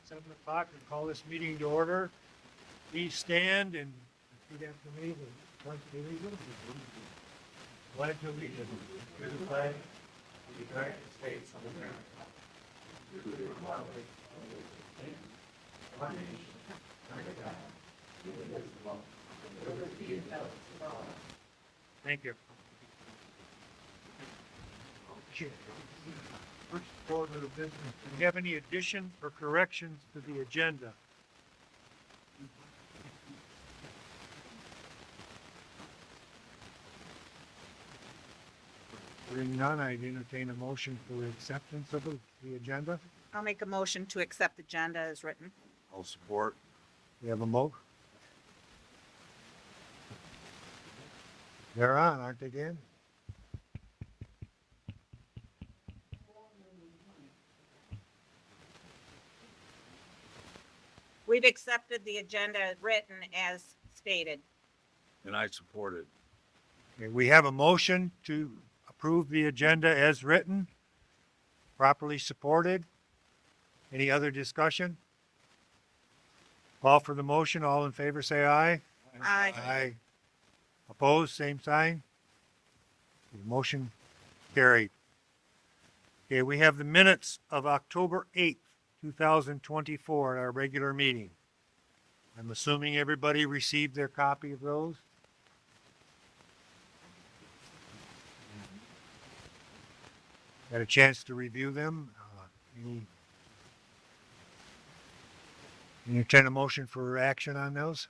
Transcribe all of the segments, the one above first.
7 o'clock, and call this meeting to order. Please stand and repeat after me. The pledge of allegiance. Pledge allegiance to the flag of the United States of America, to the republic of one nation, under God, indivisible, with liberty and justice for all. Thank you. Okay. First order of business. Do we have any additions or corrections to the agenda? Hearing none, I'd entertain a motion for acceptance of the agenda. I'll make a motion to accept the agenda as written. I'll support. We have a mo. They're on, aren't they, Dan? We've accepted the agenda written as stated. And I support it. Okay, we have a motion to approve the agenda as written, properly supported. Any other discussion? Call for the motion. All in favor, say aye. Aye. Aye. Opposed, same sign. The motion carried. Okay, we have the minutes of October 8th, 2024 at our regular meeting. I'm assuming everybody received their copy of those. Got a chance to review them? Entertain a motion for action on those?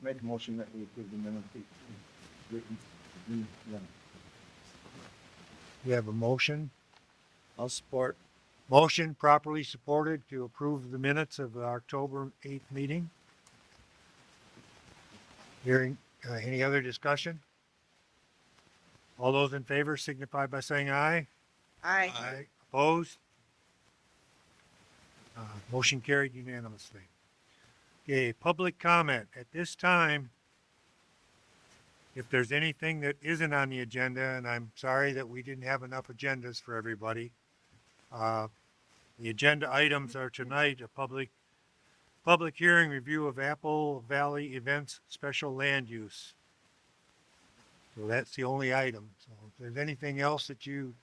Make a motion that we approve the minutes written. We have a motion. I'll support. Motion properly supported to approve the minutes of the October 8th meeting. Hearing, any other discussion? All those in favor signify by saying aye. Aye. Opposed? Motion carried unanimously. Okay, public comment. At this time, if there's anything that isn't on the agenda, and I'm sorry that we didn't have enough agendas for everybody, the agenda items are tonight, a public hearing review of Apple Valley Events Special Land Use. So that's the only item. So if there's anything else that you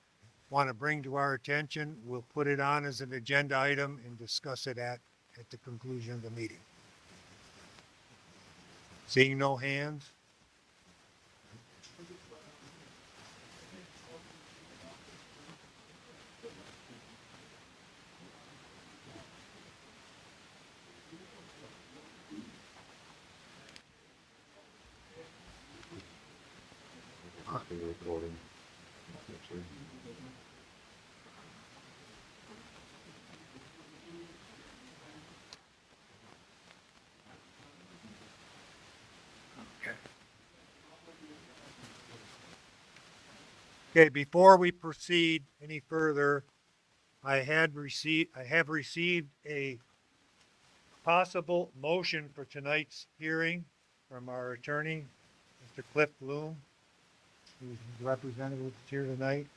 want to bring to our attention, we'll put it on as an agenda item and discuss it at the conclusion of the meeting. Seeing no hands? Recording. Okay, before we proceed any further, I have received a possible motion for tonight's hearing from our attorney, Mr. Cliff Bloom, who's the representative here tonight.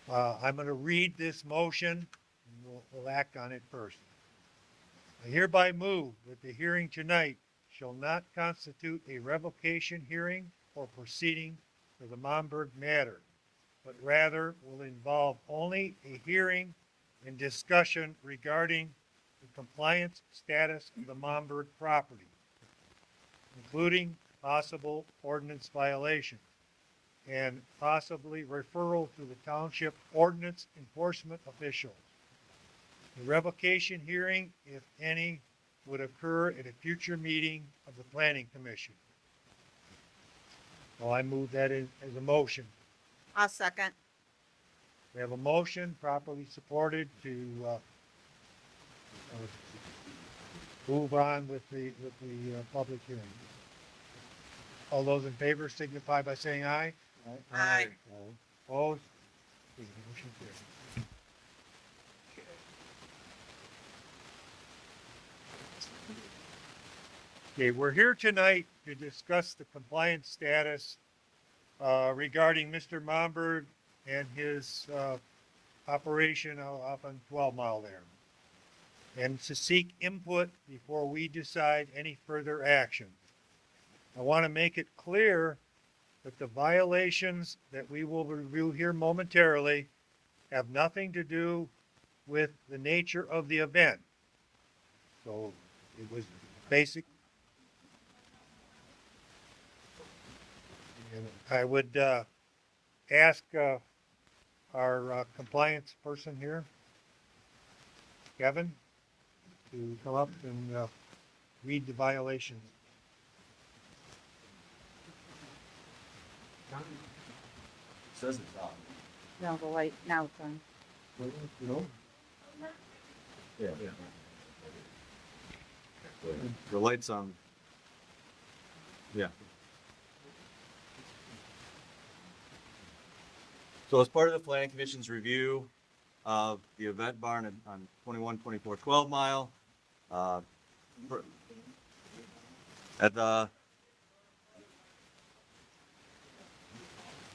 I'm going to read this motion, and we'll act on it first. I hereby move that the hearing tonight shall not constitute a revocation hearing or proceeding for the Momberg matter, but rather will involve only a hearing and discussion regarding the compliance status of the Momberg property, including possible ordinance violations and possibly referral to the township ordinance enforcement officials. The revocation hearing, if any, would occur at a future meeting of the Planning Commission. So I move that as a motion. I'll second. We have a motion properly supported to move on with the public hearing. All those in favor signify by saying aye. Aye. Opposed? Okay, motion carried. Okay, we're here tonight to discuss the compliance status regarding Mr. Momberg and his operation up on 12 Mile there. and to seek input before we decide any further action. I want to make it clear that the violations that we will review here momentarily have nothing to do with the nature of the event. So it was basic. And I would ask our compliance person here, Kevin, to come up and read the violations. Says it's on. No, the light, now it's on. Yeah. The light's on. Yeah. So as part of the planning commission's review of the event barn on 21-24-12 mile, at the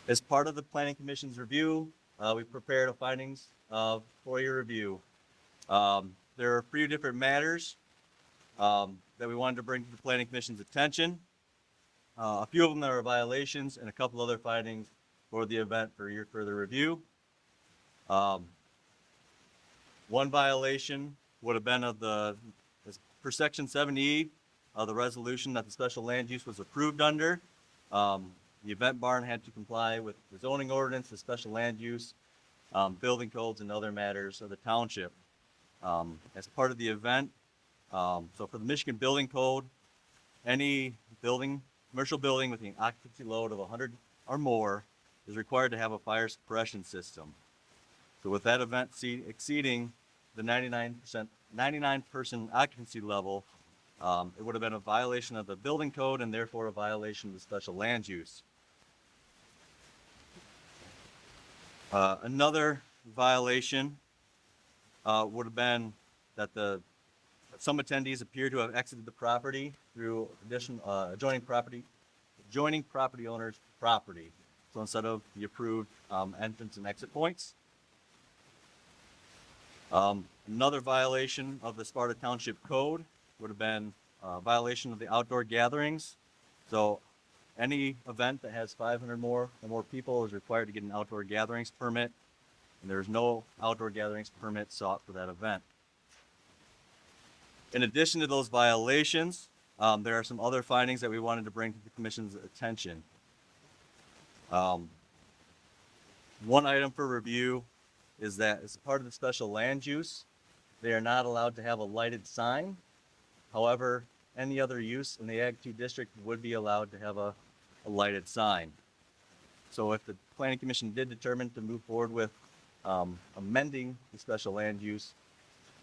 as part of the planning commission's review, we prepared a findings for your review. There are a few different matters that we wanted to bring to the planning commission's attention. A few of them that are violations and a couple other findings for the event for your further review. One violation would have been of for section 7E of the resolution that the special land use was approved under. The event barn had to comply with the zoning ordinance, the special land use, building codes, and other matters of the township. As part of the event, so for the Michigan Building Code, any commercial building with an occupancy load of 100 or more is required to have a fire suppression system. So with that event exceeding the 99% occupancy level, it would have been a violation of the building code and therefore a violation of the special land use. Another violation would have been that some attendees appear to have exited the property through adjoining property owners' property. So instead of the approved entrance and exit points. Another violation of the Sparta Township Code would have been a violation of the outdoor gatherings. So any event that has 500 or more people is required to get an outdoor gatherings permit, and there's no outdoor gatherings permit sought for that event. In addition to those violations, there are some other findings that we wanted to bring to the commission's attention. One item for review is that as part of the special land use, they are not allowed to have a lighted sign. However, any other use in the Ag 2 district would be allowed to have a lighted sign. So if the planning commission did determine to move forward with amending the special land use,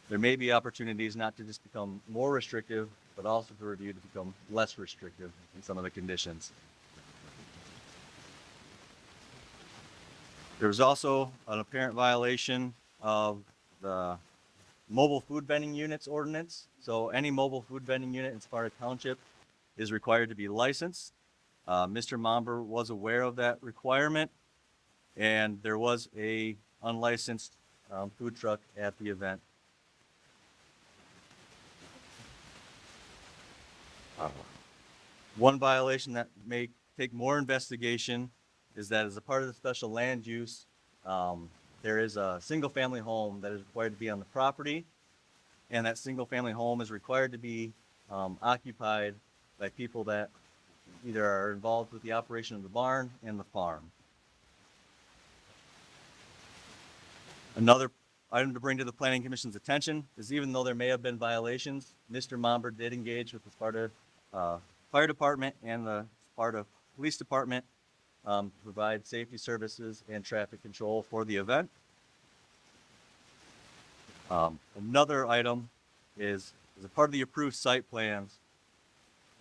there may be opportunities not to just become more restrictive, but also for review to become less restrictive in some of the conditions. There was also an apparent violation of the mobile food vending units ordinance. So any mobile food vending unit in Sparta Township is required to be licensed. Mr. Momber was aware of that requirement, and there was a unlicensed food truck at the event. One violation that may take more investigation is that as a part of the special land use, there is a single family home that is required to be on the property, and that single family home is required to be occupied by people that either are involved with the operation of the barn and the farm. Another item to bring to the planning commission's attention is even though there may have been violations, Mr. Momber did engage with the Sparta Fire Department and the Sparta Police Department to provide safety services and traffic control for the event. Another item is, as a part of the approved site plans,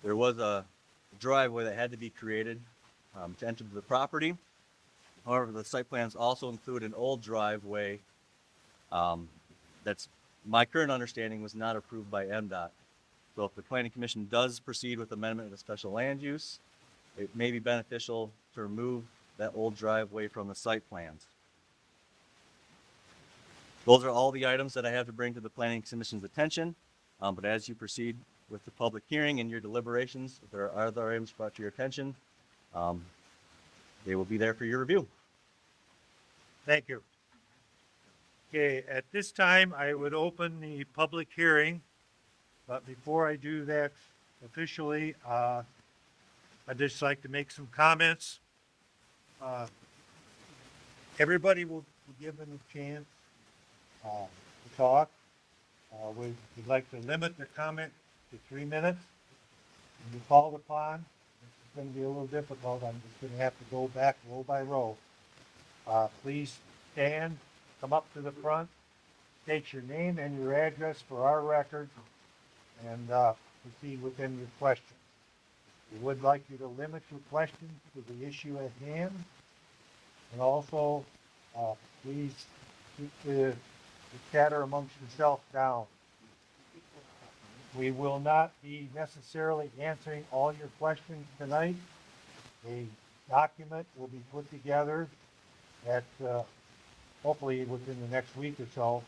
there was a driveway that had to be created to enter the property. However, the site plans also include an old driveway that's, my current understanding, was not approved by MDOT. So if the planning commission does proceed with amendment of the special land use, it may be beneficial to remove that old driveway from the site plans. Those are all the items that I have to bring to the Planning Commission's attention. But as you proceed with the public hearing and your deliberations, if there are other items brought to your attention, they will be there for your review. Thank you. Okay, at this time, I would open the public hearing, but before I do that officially, I'd just like to make some comments. Everybody will be given a chance to talk. We'd like to limit the comment to 3 minutes. When you're called upon, it's going to be a little difficult. I'm just going to have to go back row by row. Please stand, come up to the front, state your name and your address for our record, and proceed within your questions. We would like you to limit your questions to the issue at hand, and also please keep the chatter amongst yourself down. We will not be necessarily answering all your questions tonight. A document will be put together at hopefully within the next week or so,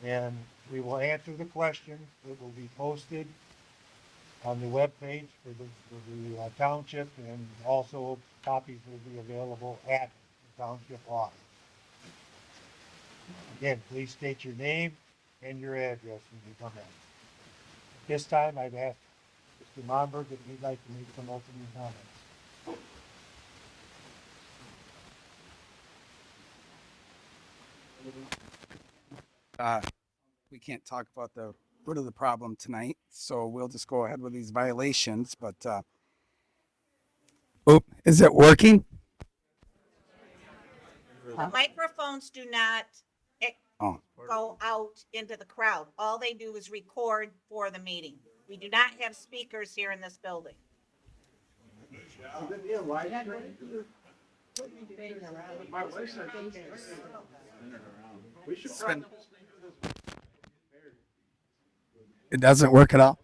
and we will answer the questions. It will be posted on the webpage for the township, and also copies will be available at the township office. Again, please state your name and your address when you come in. This time, I'd ask Mr. Monberg if he'd like to make some opening comments. We can't talk about the root of the problem tonight, so we'll just go ahead with these violations, but, is it working? The microphones do not Oh. go out into the crowd. All they do is record for the meeting. We do not have speakers here in this building. It doesn't work at all?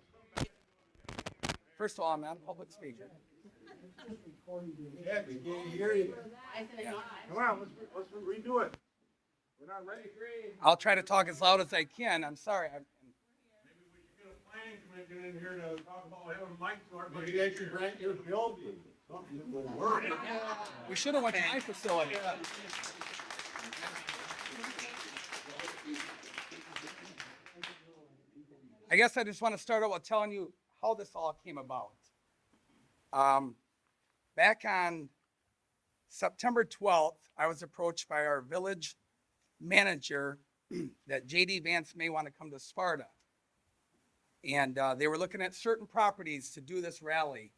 First of all, I'm not a public speaker. Yeah, we can't hear you. Come on, let's redo it. We're not ready. I'll try to talk as loud as I can. I'm sorry. Maybe we should get a planning commission in here to talk about having mics so everybody can actually rent your building. Something that will work. We should have went to my facility. I guess I just want to start out with telling you how this all came about. Back on September 12th, I was approached by our village manager that JD Vance may want to come to Sparta. And they were looking at certain properties to do this rally.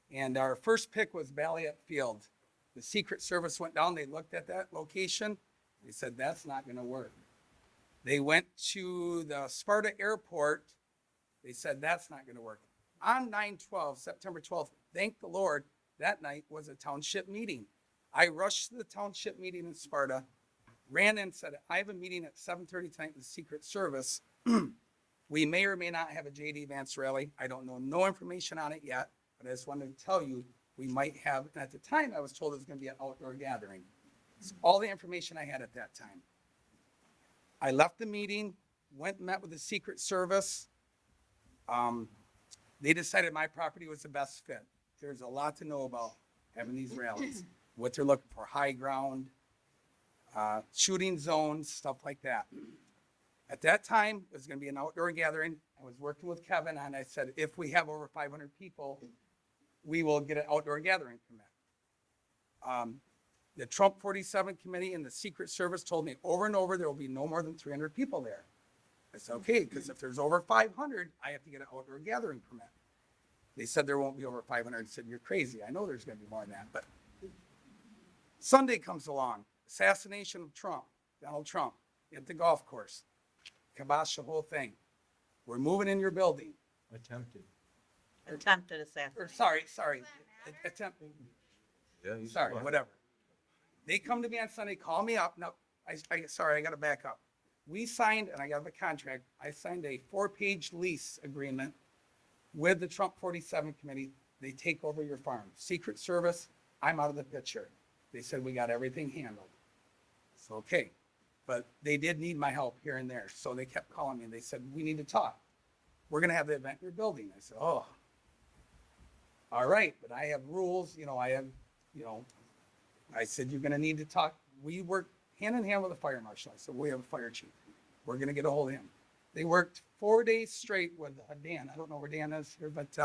And our first pick was Balliet Field. The Secret Service went down, they looked at that location, they said, that's not going to work. They went to the Sparta Airport, they said, that's not going to work. On 9/12, September 12th, thank the Lord, that night was a township meeting. I rushed to the township meeting in Sparta, ran in and said, I have a meeting at 7:30 tonight with the Secret Service. We may or may not have a JD Vance rally. I don't know no information on it yet, but I just wanted to tell you we might have, and at the time I was told it was going to be an outdoor gathering. It's all the information I had at that time. I left the meeting, went and met with the Secret Service. They decided my property was the best fit. There's a lot to know about having these rallies, what they're looking for, high ground, shooting zones, stuff like that. At that time, it was going to be an outdoor gathering. I was working with Kevin, and I said, if we have over 500 people, we will get an outdoor gathering permit. The Trump 47 committee and the Secret Service told me over and over there will be no more than 300 people there. I said, okay, because if there's over 500, I have to get an outdoor gathering permit. They said there won't be over 500. I said, you're crazy. I know there's going to be more than that. But Sunday comes along, assassination of Trump, Donald Trump, at the golf course. Kibosh the whole thing. We're moving in your building. Attempted. Attempted assassination. Or sorry. Attempt. Yeah, he's Sorry, fine. whatever. They come to me on Sunday, call me up. No, sorry, I got to back up. We signed, and I got the contract. I signed a 4-page lease agreement with the Trump 47 committee. They take over your farm. Secret Service, I'm out of the picture. They said we got everything handled. So, okay. but they did need my help here and there. So they kept calling me and they said, we need to talk. We're going to have the event in your building. I said, oh, all right, but I have rules, I said, you're going to need to talk. We work hand in hand with the fire marshal. I said, we have a fire chief. We're going to get a hold of him. They worked 4 days straight with Dan. I don't know where Dan is here, but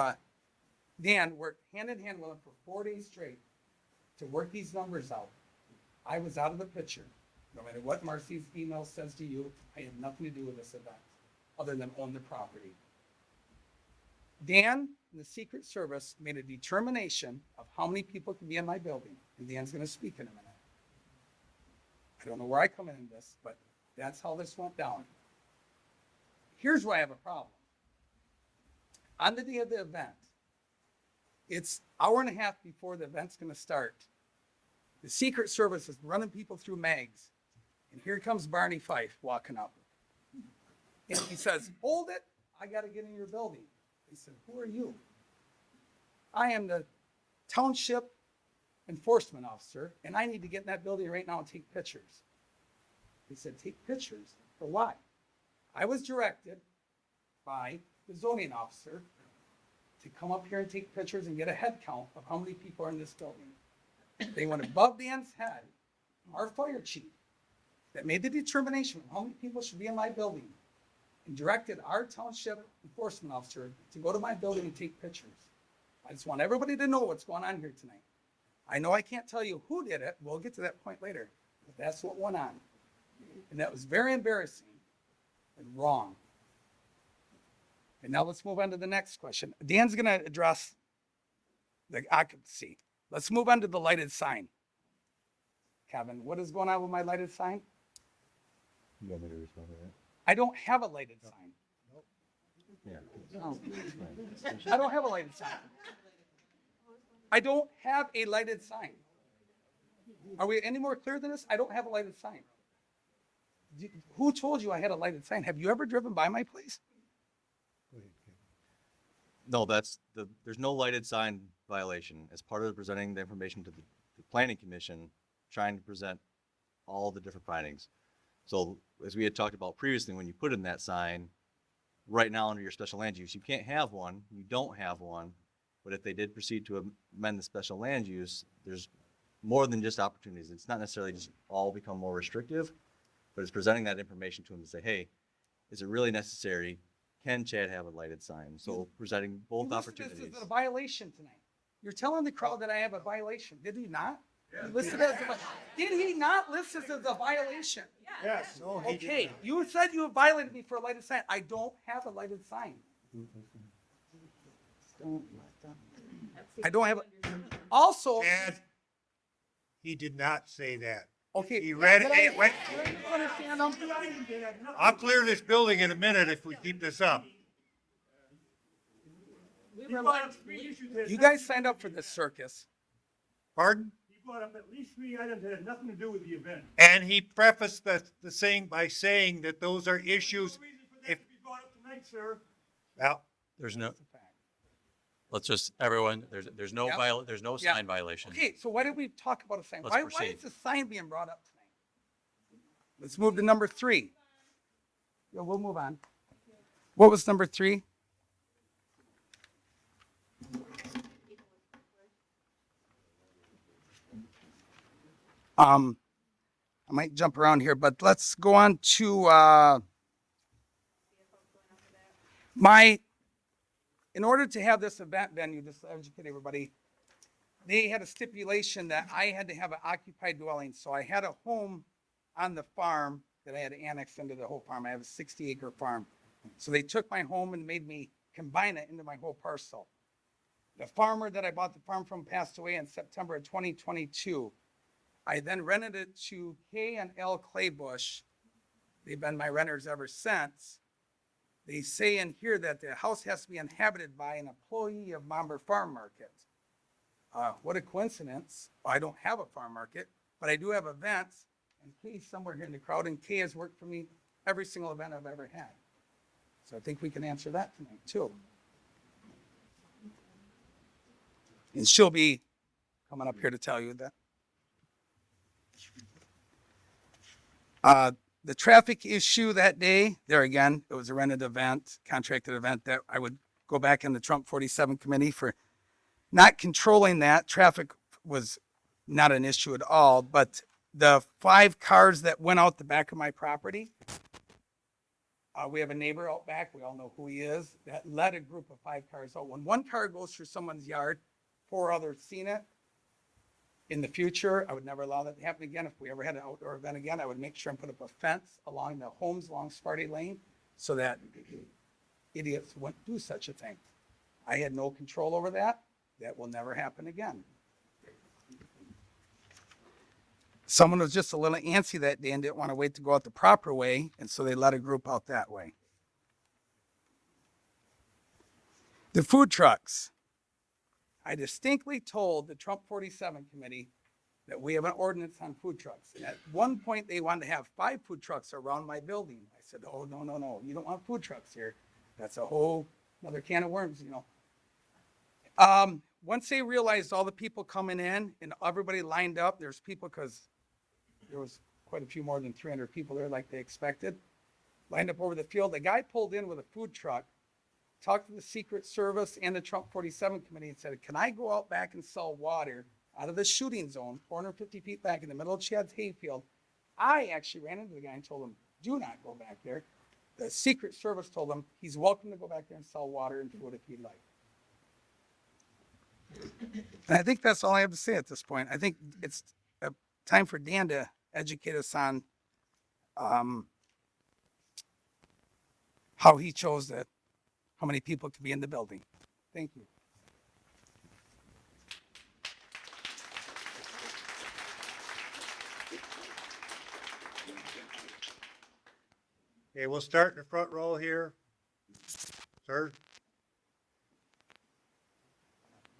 Dan worked hand in hand with him for 4 days straight to work these numbers out. I was out of the picture. No matter what Marcy's email says to you, I had nothing to do with this event other than own the property. Dan and the Secret Service made a determination of how many people can be in my building, and Dan's going to speak in a minute. I don't know where I come in this, but that's how this went down. Here's where I have a problem. On the day of the event, it's hour and a half before the event's going to start. The Secret Service is running people through mags, and here comes Barney Fife walking up. And he says, hold it, I got to get in your building. He said, who are you? I am the township enforcement officer, and I need to get in that building right now and take pictures. He said, take pictures? For why? I was directed by the zoning officer to come up here and take pictures and get a head count of how many people are in this building. They went above Dan's head, our fire chief, that made the determination of how many people should be in my building, and directed our township enforcement officer to go to my building and take pictures. I just want everybody to know what's going on here tonight. I know I can't tell you who did it. We'll get to that point later. But that's what went on. And that was very embarrassing and wrong. And now let's move on to the next question. Dan's going to address the occupancy. Let's move on to the lighted sign. Kevin, what is going on with my lighted sign? You want me to respond to that? I don't have a lighted sign. Yeah. Oh, I don't have a lighted sign. I don't have a lighted sign. Are we any more clear than this? I don't have a lighted sign. Who told you I had a lighted sign? Have you ever driven by my place? No, there's no lighted sign violation. As part of presenting the information to the planning commission, trying to present all the different findings. So as we had talked about previously, when you put in that sign, right now under your special land use, you can't have one, you don't have one. But if they did proceed to amend the special land use, there's more than just opportunities. It's not necessarily just all become more restrictive, but it's presenting that information to them to say, hey, is it really necessary? Can Chad have a lighted sign? So presenting both You listed opportunities. this as a violation tonight. You're telling the crowd that I have a violation. Did he not? He listed it as did he not list this as a violation? Yes. No, he did Okay, not. you said you have violated me for a lighted sign. I don't have a lighted sign. don't let them. I don't have a, also, Chad, he did not say that. okay. He read but it. Wait, I understand them. I'll clear this building in a minute if we keep this up. He brought up 3 issues that had You guys signed up for this circus. Pardon? He brought up at least 3 items that had nothing to do with the event. And he prefaced the saying by saying that those are issues. No reason for that If, to be brought up tonight, sir. well, There's no, let's just, everyone, there's no Yep. there's no Yeah. sign violation. Okay, so why did we talk about a sign? Let's Why proceed. is the sign being brought up tonight? Let's move to number 3. Yeah, we'll move on. What was number 3? I might jump around here, but let's go on to in order to have this event venue, just to educate everybody, they had a stipulation that I had to have an occupied dwelling. So I had a home on the farm that I had annexed into the whole farm. I have a 60-acre farm. So they took my home and made me combine it into my whole parcel. The farmer that I bought the farm from passed away in September of 2022. I then rented it to K and L Claybush. They've been my renters ever since. They say in here that the house has to be inhabited by an employee of Momber Farm Market. What a coincidence. I don't have a farm market, but I do have events. And Kay's somewhere here in the crowd, and Kay has worked for me every single event I've ever had. So I think we can answer that tonight too. And she'll be coming up here to tell you that. The traffic issue that day, there again, it was a rented event, contracted event that I would go back in the Trump 47 committee for not controlling that. Traffic was not an issue at all, but the 5 cars that went out the back of my property, we have a neighbor out back, we all know who he is, that led a group of 5 cars out. When one car goes through someone's yard, 4 others seen it. In the future, I would never allow that to happen again. If we ever had an outdoor event again, I would make sure and put up a fence along the homes along Sparta Lane so that idiots wouldn't do such a thing. I had no control over that. That will never happen again. Someone was just a little antsy that day and didn't want to wait to go out the proper way, and so they let a group out that way. The food trucks. I distinctly told the Trump 47 committee that we have an ordinance on food trucks. And at one point, they wanted to have 5 food trucks around my building. I said, oh, no, no, no. You don't want food trucks here. That's a whole another can of worms, you know. Once they realized all the people coming in and everybody lined up, there's people because there was quite a few more than 300 people there like they expected, lined up over the field. The guy pulled in with a food truck, talked to the Secret Service and the Trump 47 committee and said, can I go out back and sell water out of the shooting zone, 450 feet back in the middle of Chad's hayfield? I actually ran into the guy and told him, do not go back there. The Secret Service told him he's welcome to go back there and sell water and food if he'd like. And I think that's all I have to say at this point. I think it's time for Dan to educate us on how he chose that, how many people could be in the building. Thank you. Okay, we'll start in the front row here. Sir?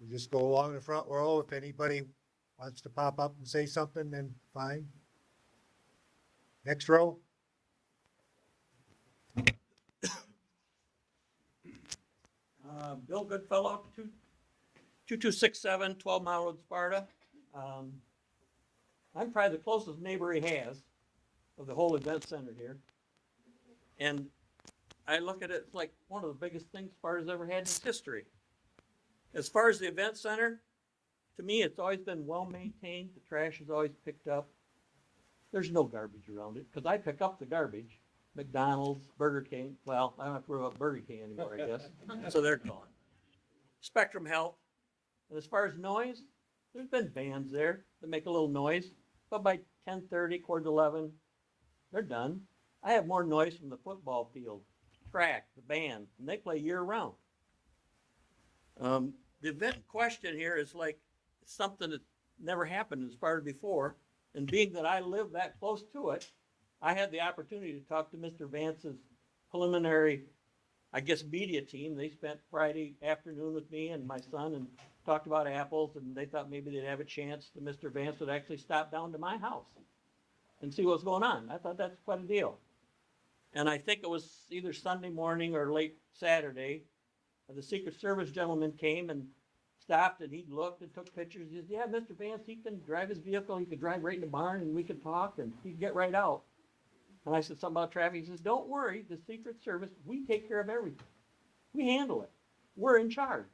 We just go along the front row. If anybody wants to pop up and say something, then fine. Next row. Bill Goodfellow, 2267 12 Mile Road, Sparta. I'm probably the closest neighbor he has of the whole event center here. And I look at it like one of the biggest things Sparta's ever had in its history. As far as the event center, to me, it's always been well maintained. The trash is always picked up. There's no garbage around it because I pick up the garbage. McDonald's, Burger King. Well, I don't have to worry about Burger King anymore, I guess. So they're gone. Spectrum Health. And as far as noise, there's been bands there that make a little noise, but by 10:30, quarter to 11, they're done. I have more noise from the football field, track, the band, and they play year round. The event question here is like something that never happened in Sparta before. And being that I live that close to it, I had the opportunity to talk to Mr. Vance's preliminary, I guess, media team. They spent Friday afternoon with me and my son and talked about apples, and they thought maybe they'd have a chance that Mr. Vance would actually stop down to my house and see what's going on. I thought that's quite a deal. And I think it was either Sunday morning or late Saturday, the Secret Service gentleman came and stopped, and he looked and took pictures. He said, yeah, Mr. Vance, he can drive his vehicle. He could drive right in the barn, and we could talk, and he'd get right out. And I said something about traffic. He says, don't worry, the Secret Service, we take care of everything. We handle it. We're in charge.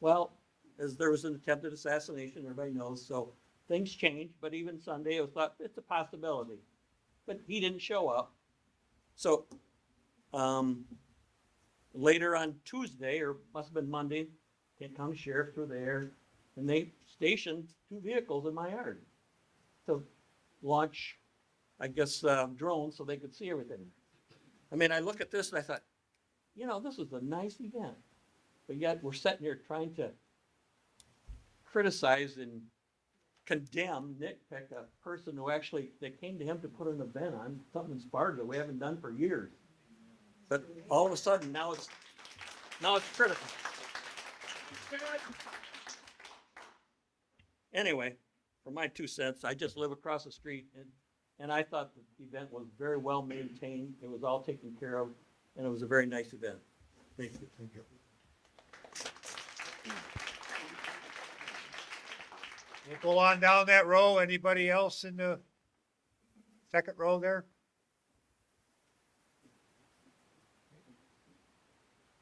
Well, as there was an attempted assassination, everybody knows, so things changed. But even Sunday, I thought it's a possibility. But he didn't show up. So later on Tuesday, or must have been Monday, Kent County Sheriffs were there, and they stationed 2 vehicles in my yard to launch, I guess, drones so they could see everything. I mean, I look at this and I thought, you know, this is a nice event, but yet we're sitting here trying to criticize and condemn, nitpick a person who actually, they came to him to put an event on, something in Sparta that we haven't done for years. But all of a sudden, now it's critical. Anyway, for my 2 cents, I just live across the street, and I thought the event was very well maintained. It was all taken care of, and it was a very nice event. Thank you. Thank you. We'll go on down that row. Anybody else in the second row there?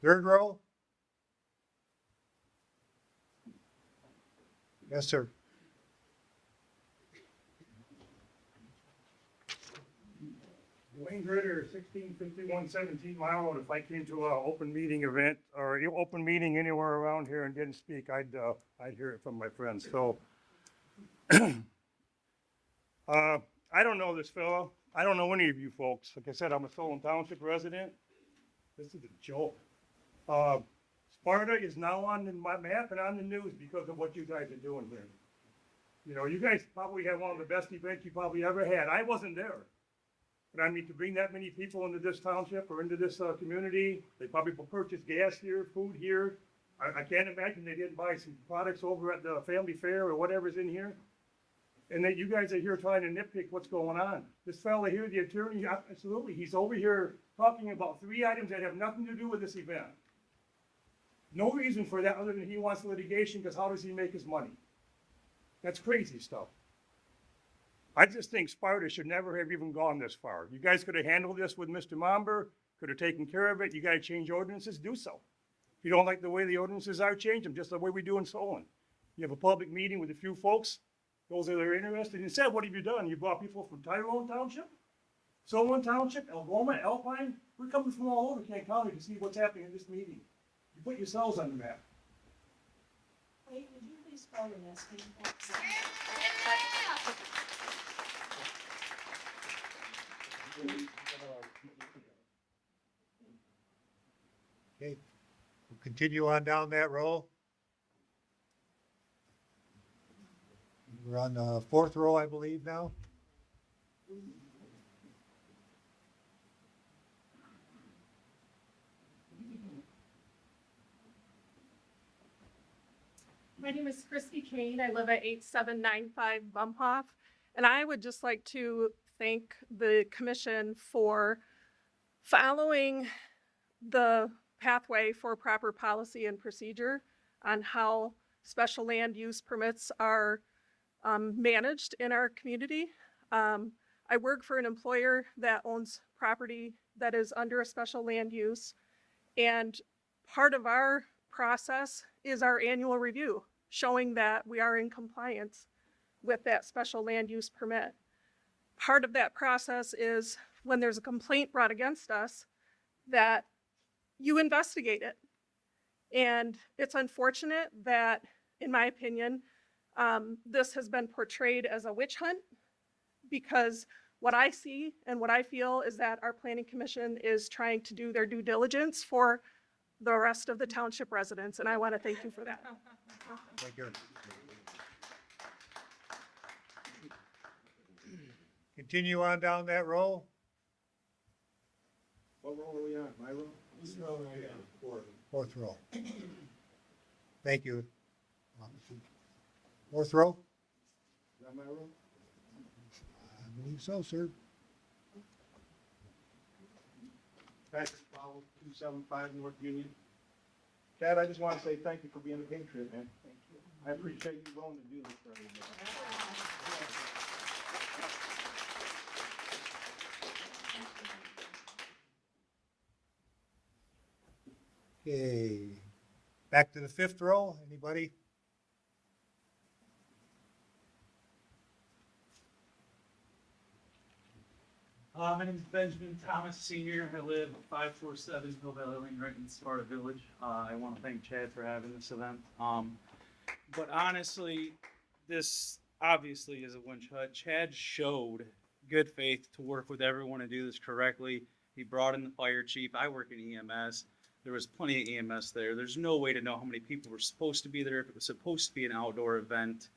Third row? Yes, sir. Dwayne Gritter, 1651 Mile Road. If I came to a open meeting event or open meeting anywhere around here and didn't speak, I'd hear it from my friends. So, I don't know this fellow. I don't know any of you folks. Like I said, I'm a Solon Township resident. This is a joke. Sparta is now on the map and on the news because of what you guys are doing here. You know, you guys probably have one of the best events you probably ever had. I wasn't there. But I mean, to bring that many people into this township or into this community, they probably will purchase gas here, food here. I can't imagine they didn't buy some products over at the family fair or whatever's in here. And that you guys are here trying to nitpick what's going on. This fella here, the attorney, absolutely, he's over here talking about 3 items that have nothing to do with this event. No reason for that other than he wants litigation, because how does he make his money? That's crazy stuff. I just think Sparta should never have even gone this far. You guys could have handled this with Mr. Momber, could have taken care of it. You gotta change ordinances, do so. If you don't like the way the ordinances are, change them, just the way we do in Solon. You have a public meeting with a few folks, those that are interested. Instead, what have you done? You brought people from Tyrone Township, Solon Township, Algoma, Alpine. We're coming from all over Kent County to see what's happening in this meeting. You put yourselves on the map. Wait, would you please spell the last name? Okay, we'll continue on down that row. We're on the 4th row, I believe now. My name is Christy Kane. I live at 8795 Bumhoff. And I would just like to thank the commission for following the pathway for proper policy and procedure on how special land use permits are managed in our community. I work for an employer that owns property that is under a special land use. And part of our process is our annual review, showing that we are in compliance with that special land use permit. Part of that process is when there's a complaint brought against us, that you investigate it. And it's unfortunate that, in my opinion, this has been portrayed as a witch hunt, because what I see and what I feel is that our planning commission is trying to do their due diligence for the rest of the township residents, and I want to thank you for that. Thank you. Continue on down that row. What row are we on? My row? This row right on. 4th row. Thank you. 4th row? Is that my row? I believe so, sir. Patrick Powell, 275 North Union. Chad, I just want to say thank you for being a patriot, man. Thank you. I appreciate you willing to do this for everybody. Okay. Back to the 5th row. Anybody? My name is Benjamin Thomas Senior. I live at 547 Hill Valley Lane, right in Sparta Village. I want to thank Chad for having this event. But honestly, this obviously is a witch hunt. Chad showed good faith to work with everyone and do this correctly. He brought in the fire chief. I work in EMS. There was plenty of EMS there. There's no way to know how many people were supposed to be there, if it was supposed to be an outdoor event.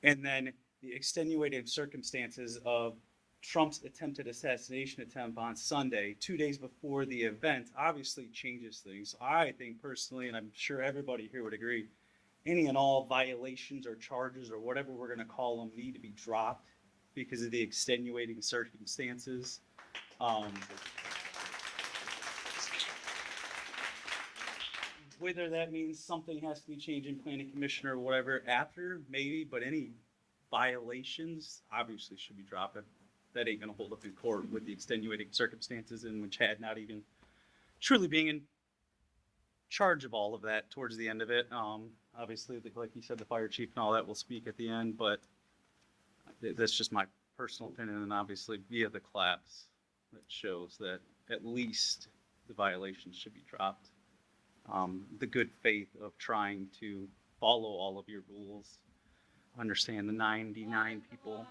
And then the extenuating circumstances of Trump's attempted assassination attempt on Sunday, 2 days before the event, obviously changes things. I think personally, and I'm sure everybody here would agree, any and all violations or charges or whatever we're going to call them need to be dropped because of the extenuating circumstances. Whether that means something has to be changed in planning commission or whatever after, maybe, but any violations obviously should be dropped. That ain't gonna hold up in court with the extenuating circumstances and with Chad not even truly being charge of all of that towards the end of it. Obviously, like you said, the fire chief and all that will speak at the end, but that's just my personal opinion, and obviously via the claps that shows that at least the violations should be dropped. The good faith of trying to follow all of your rules, understand the 99 people.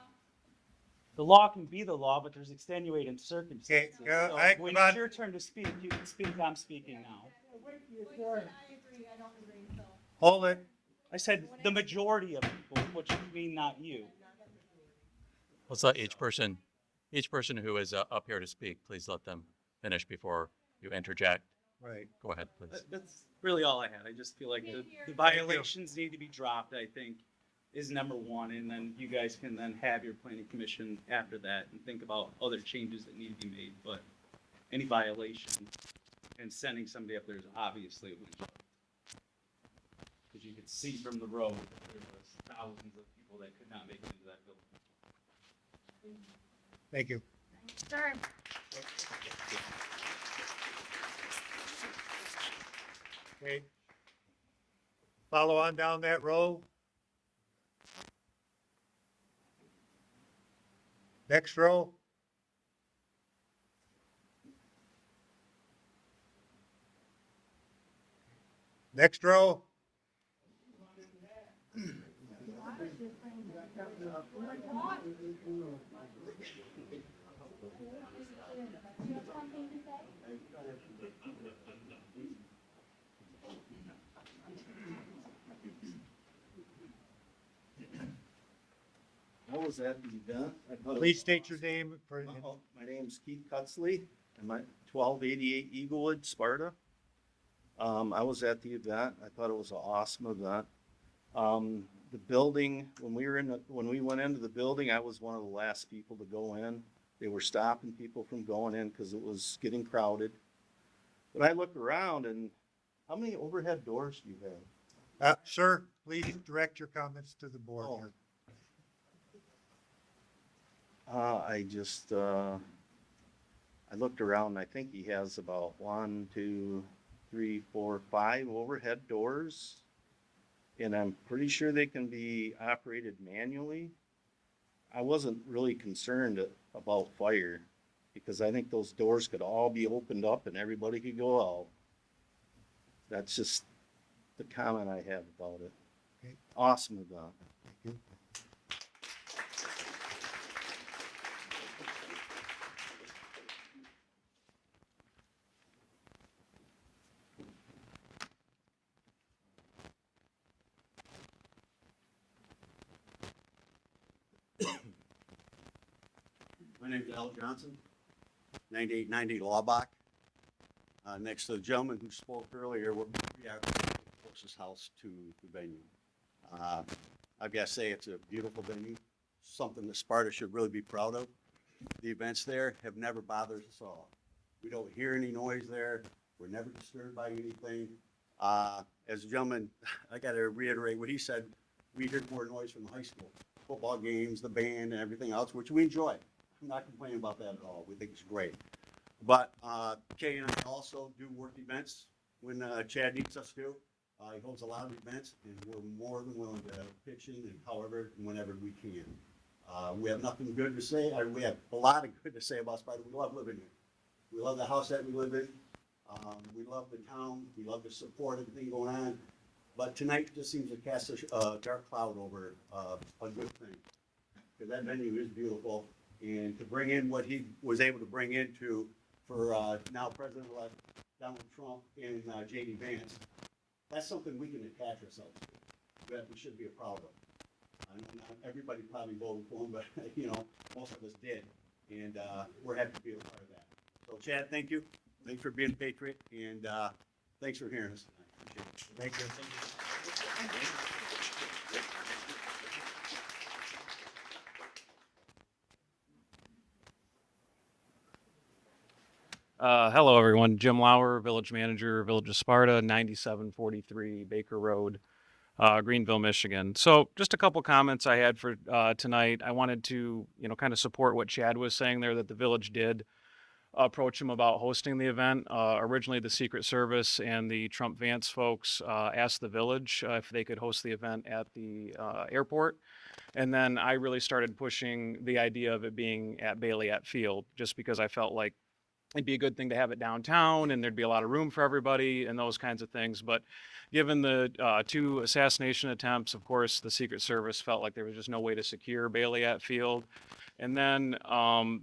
The law can be the law, but there's extenuating circumstances. Okay, yeah, So when come on. it's your turn to speak, you can speak. I'm speaking now. Hold it. I said the majority of people, which you mean not you. Let's let each person who is up here to speak, please let them finish before you interject. Right. Go ahead, please. That's really all I had. I just feel like the violations need to be dropped, I think, is number one. And then you guys can then have your planning commission after that and think about other changes that need to be made. But any violation and sending somebody up there is obviously a win. Because you could see from the road that there was thousands of people that could not make it into that building. Thank you. Sure. Okay. Follow on down that row. Next row. Next row. I was at the event. Please state your name for. My name's Keith Cutzley. I'm at 1288 Eaglewood, Sparta. I was at the event. I thought it was an awesome event. The building, when we went into the building, I was one of the last people to go in. They were stopping people from going in because it was getting crowded. But I looked around, and how many overhead doors do you have? Sir, please direct your comments to the board Oh. here. I looked around, and I think he has about 1, 2, 3, 4, 5 overhead doors. And I'm pretty sure they can be operated manually. I wasn't really concerned about fire because I think those doors could all be opened up and everybody could go out. That's just the comment I have about it. Okay. Awesome event. Thank you. My name's Al Johnson, 9890 Lawbach. Next to the gentleman who spoke earlier, we're the closest house to the venue. I've got to say, it's a beautiful venue, something that Sparta should really be proud of. The events there have never bothered us all. We don't hear any noise there. We're never disturbed by anything. As a gentleman, I got to reiterate what he said. We hear more noise from the high school, football games, the band, and everything else, which we enjoy. I'm not complaining about that at all. We think it's great. But Kay and I also do work events when Chad needs us to. He holds a lot of events, and we're more than willing to pitch in and however and whenever we can. We have nothing good to say. We have a lot of good to say about Sparta. We love living here. We love the house that we live in. We love the town. We love to support everything going on. But tonight just seems to cast a dark cloud over a good thing. Because that venue is beautiful. And to bring in what he was able to bring into for now President-elect Donald Trump and J.D. Vance, that's something we can attach ourselves to, that we should be proud of. I know not everybody probably voted for him, but most of us did, and we're happy to be a part of that. So Chad, thank you. Thanks for being a patriot, and thanks for hearing us tonight. Appreciate it. Thank you. Hello, everyone. Jim Lauer, Village Manager, Village of Sparta, 9743 Baker Road, Greenville, Michigan. So just a couple comments I had for tonight. I wanted to, kind of support what Chad was saying there that the village did. approach them about hosting the event. Originally, the Secret Service and the Trump Vance folks asked the village if they could host the event at the airport. And then I really started pushing the idea of it being at Bailey Field, just because I felt like it'd be a good thing to have it downtown and there'd be a lot of room for everybody and those kinds of things. But given the two assassination attempts, of course, the Secret Service felt like there was just no way to secure Bailey Field. And then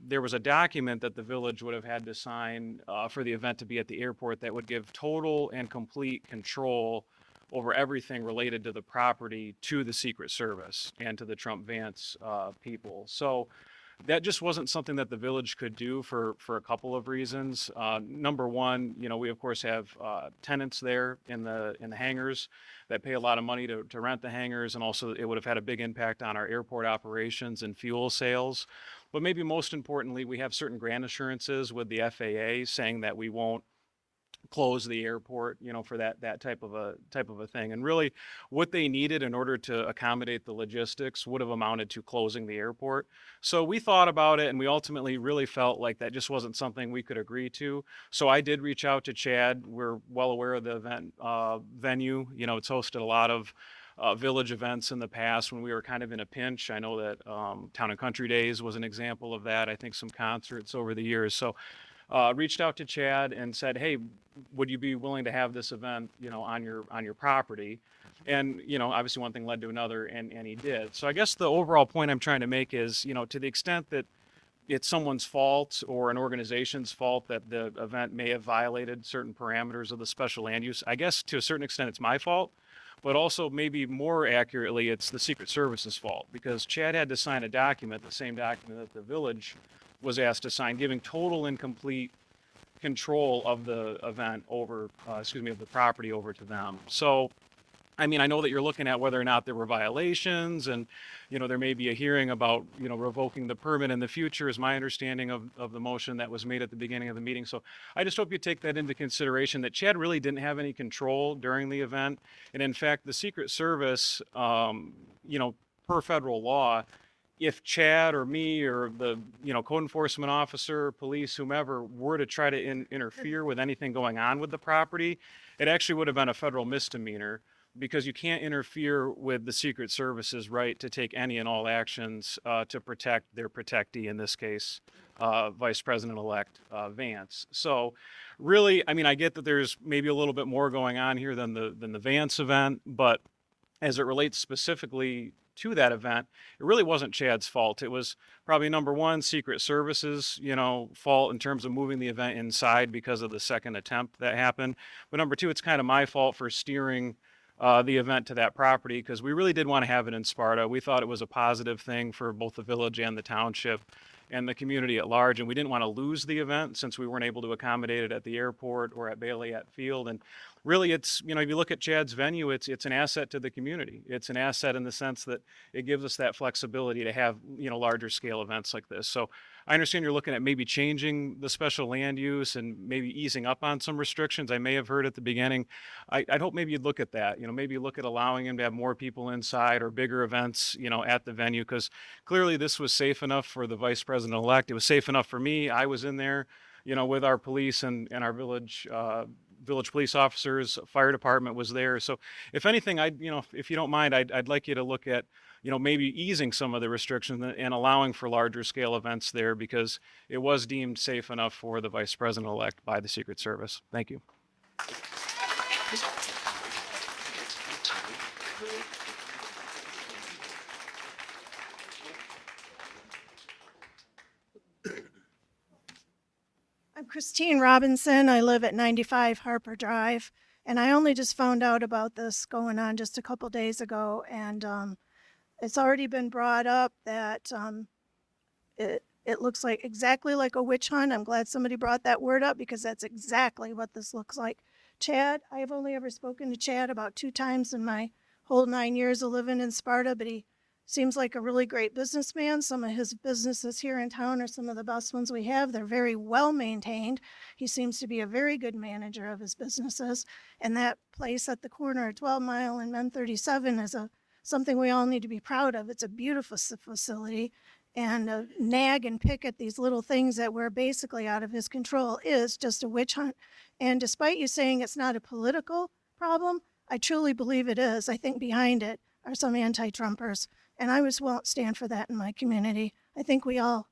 there was a document that the village would have had to sign for the event to be at the airport that would give total and complete control over everything related to the property to the Secret Service and to the Trump Vance people. So that just wasn't something that the village could do for a couple of reasons. Number one, we of course have tenants there in the hangars that pay a lot of money to rent the hangars, and also it would have had a big impact on our airport operations and fuel sales. But maybe most importantly, we have certain grant assurances with the FAA saying that we won't close the airport, for that type of a thing. And really what they needed in order to accommodate the logistics would have amounted to closing the airport. So we thought about it and we ultimately really felt like that just wasn't something we could agree to. So I did reach out to Chad. We're well aware of the event venue. It's hosted a lot of village events in the past when we were kind of in a pinch. I know that Town and Country Days was an example of that. I think some concerts over the years. So reached out to Chad and said, hey, would you be willing to have this event, on your property? And, obviously one thing led to another, and he did. So I guess the overall point I'm trying to make is, to the extent that it's someone's fault or an organization's fault that the event may have violated certain parameters of the special land use, I guess to a certain extent it's my fault. But also maybe more accurately, it's the Secret Service's fault, because Chad had to sign a document, the same document that the village was asked to sign, giving total and complete control of the event over, of the property over to them. So, I know that you're looking at whether or not there were violations, and, there may be a hearing about, revoking the permit in the future, is my understanding of the motion that was made at the beginning of the meeting. So I just hope you take that into consideration, that Chad really didn't have any control during the event. And in fact, the Secret Service, per federal law, if Chad or me or the code enforcement officer, police, whomever were to try to interfere with anything going on with the property, it actually would have been a federal misdemeanor, because you can't interfere with the Secret Service's right to take any and all actions to protect their protectee, in this case, Vice President-elect Vance. So really, I get that there's maybe a little bit more going on here than the Vance event, but as it relates specifically to that event, it really wasn't Chad's fault. It was probably number one, Secret Service's, fault in terms of moving the event inside because of the second attempt that happened. But number two, it's kind of my fault for steering the event to that property, because we really did want to have it in Sparta. We thought it was a positive thing for both the village and the township and the community at large, and we didn't want to lose the event since we weren't able to accommodate it at the airport or at Bailey Field. And really, it's, if you look at Chad's venue, it's an asset to the community. It's an asset in the sense that it gives us that flexibility to have, larger scale events like this. So I understand you're looking at maybe changing the special land use and maybe easing up on some restrictions. I may have heard at the beginning. I'd hope maybe you'd look at that, maybe look at allowing him to have more people inside or bigger events, at the venue, because clearly this was safe enough for the Vice President-elect. It was safe enough for me. I was in there, with our police and our village police officers. Fire department was there. So if anything, if you don't mind, I'd like you to look at, maybe easing some of the restrictions and allowing for larger scale events there, because it was deemed safe enough for the Vice President-elect by the Secret Service. Thank you. I'm Christine Robinson. I live at 95 Harper Drive, and I only just found out about this going on just a couple days ago, and it's already been brought up that it looks like exactly like a witch hunt. I'm glad somebody brought that word up, because that's exactly what this looks like. Chad, I have only ever spoken to Chad about 2 times in my whole 9 years of living in Sparta, but he seems like a really great businessman. Some of his businesses here in town are some of the best ones we have. They're very well maintained. He seems to be a very good manager of his businesses. And that place at the corner of 12 Mile and Men 37 is something we all need to be proud of. It's a beautiful facility. and nag and pick at these little things that were basically out of his control is just a witch hunt. And despite you saying it's not a political problem, I truly believe it is. I think behind it are some anti-Trumpers, and I won't stand for that in my community. I think we all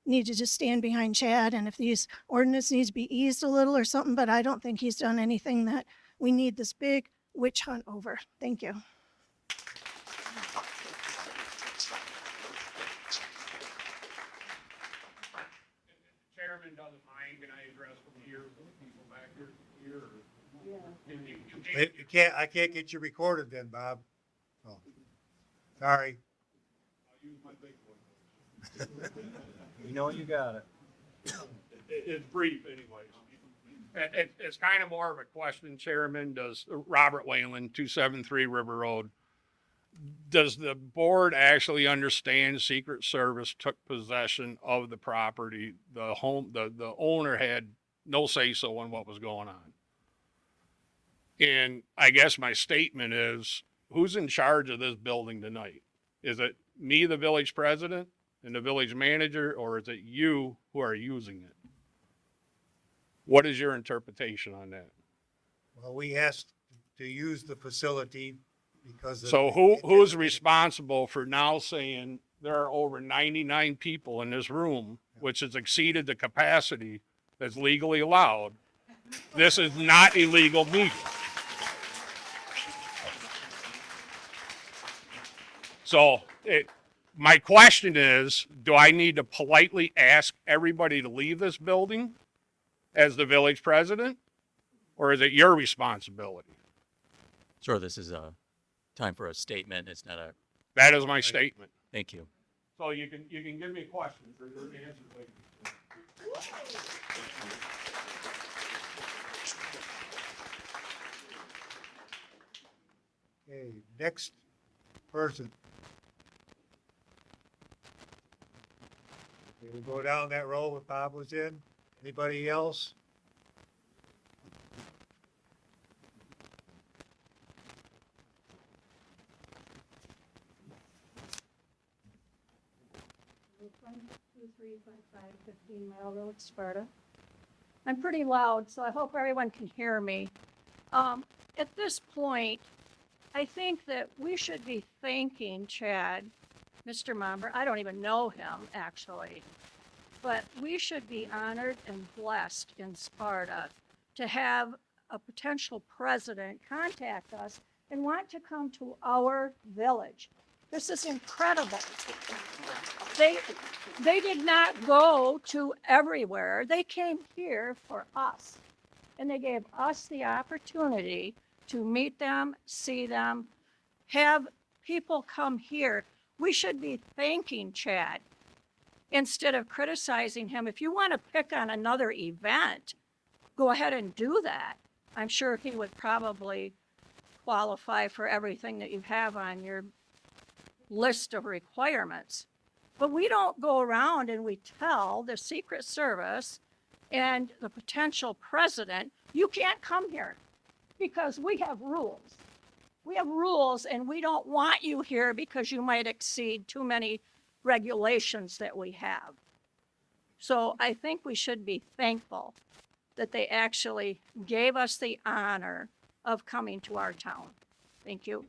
need to just stand behind Chad, and if these ordinance needs to be eased a little or something, but I don't think he's done anything that we need this big witch hunt over. Thank you. Chairman doesn't mind, can I address from here, people back here, or? I can't get you recorded then, Bob. Oh, sorry. You know you got it. It's brief anyways. It's kind of more of a question, Chairman. Does Robert Whalen, 273 River Road, does the board actually understand Secret Service took possession of the property? The home, the owner had no say-so on what was going on. And I guess my statement is, who's in charge of this building tonight? Is it me, the village president, and the village manager, or is it you who are using it? What is your interpretation on that? Well, we asked to use the facility because. So who's responsible for now saying there are over 99 people in this room, which has exceeded the capacity that's legally allowed? This is not illegal meeting. So my question is, do I need to politely ask everybody to leave this building as the village president? Or is it your responsibility? Sir, this is a time for a statement. It's not a, That is my statement. thank you. So you can give me questions or your answers later. Okay, next person. Okay, we'll go down that road that Bob was in. Anybody else? Mile Road, Sparta. I'm pretty loud, so I hope everyone can hear me. At this point, I think that we should be thanking Chad, Mr. Momber. I don't even know him, actually. But we should be honored and blessed in Sparta to have a potential president contact us and want to come to our village. This is incredible. They did not go to everywhere. They came here for us. And they gave us the opportunity to meet them, see them, have people come here. We should be thanking Chad instead of criticizing him. If you want to pick on another event, go ahead and do that. I'm sure he would probably qualify for everything that you have on your list of requirements. But we don't go around and we tell the Secret Service and the potential president, you can't come here because we have rules. We have rules and we don't want you here because you might exceed too many regulations that we have. So I think we should be thankful that they actually gave us the honor of coming to our town. Thank you.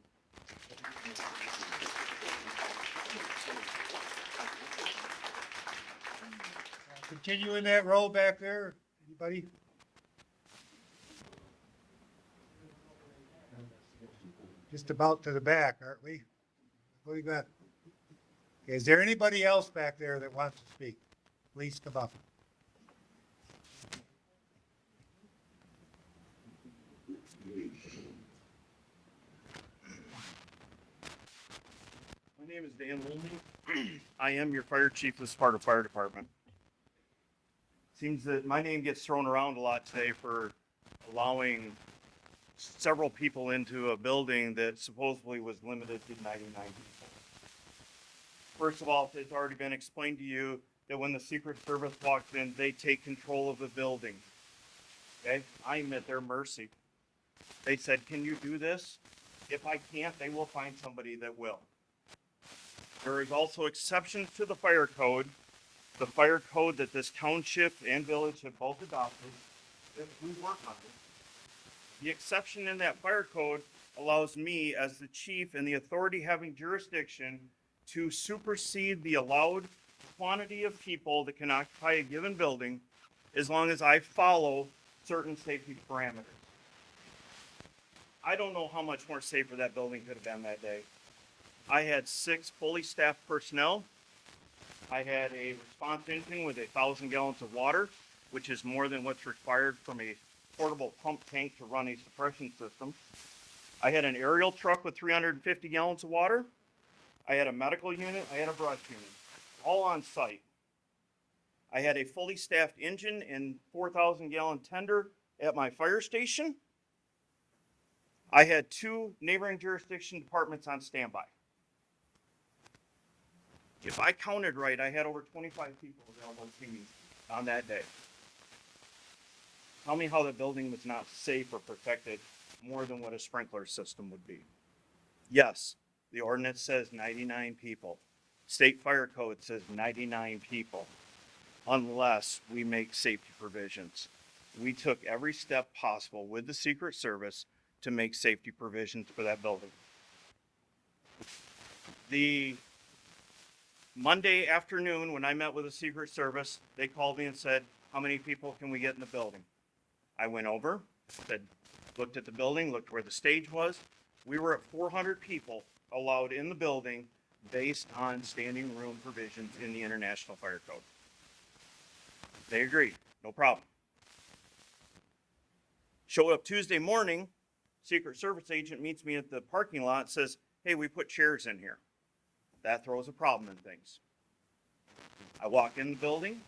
Continue in that row back there. Anybody? Just about to the back, aren't we? What do you got? Okay, is there anybody else back there that wants to speak? Please come up. My name is Dan Lulney. I am your fire chief of the Sparta Fire Department. Seems that my name gets thrown around a lot today for allowing several people into a building that supposedly was limited to 99 people. First of all, it's already been explained to you that when the Secret Service walks in, they take control of the building. Okay? I'm at their mercy. They said, can you do this? If I can't, they will find somebody that will. There is also exceptions to the fire code that this township and village have both adopted, that we work on it. The exception in that fire code allows me, as the chief and the authority having jurisdiction, to supersede the allowed quantity of people that can occupy a given building as long as I follow certain safety parameters. I don't know how much more safer that building could have been that day. I had 6 fully staffed personnel. I had a response engine with 1,000 gallons of water, which is more than what's required from a portable pump tank to run a suppression system. I had an aerial truck with 350 gallons of water. I had a medical unit. I had a brush unit, all on site. I had a fully staffed engine and 4,000 gallon tender at my fire station. I had 2 neighboring jurisdiction departments on standby. If I counted right, I had over 25 people available to see me on that day. Tell me how the building was not safe or protected more than what a sprinkler system would be. Yes, the ordinance says 99 people. State fire code says 99 people, unless we make safety provisions. We took every step possible with the Secret Service to make safety provisions for that building. The Monday afternoon, when I met with the Secret Service, they called me and said, how many people can we get in the building? I went over, looked at the building, looked where the stage was. We were at 400 people allowed in the building based on standing room provisions in the International Fire Code. They agreed, no problem. Showed up Tuesday morning, Secret Service agent meets me at the parking lot and says, hey, we put chairs in here. That throws a problem in things. I walk in the building,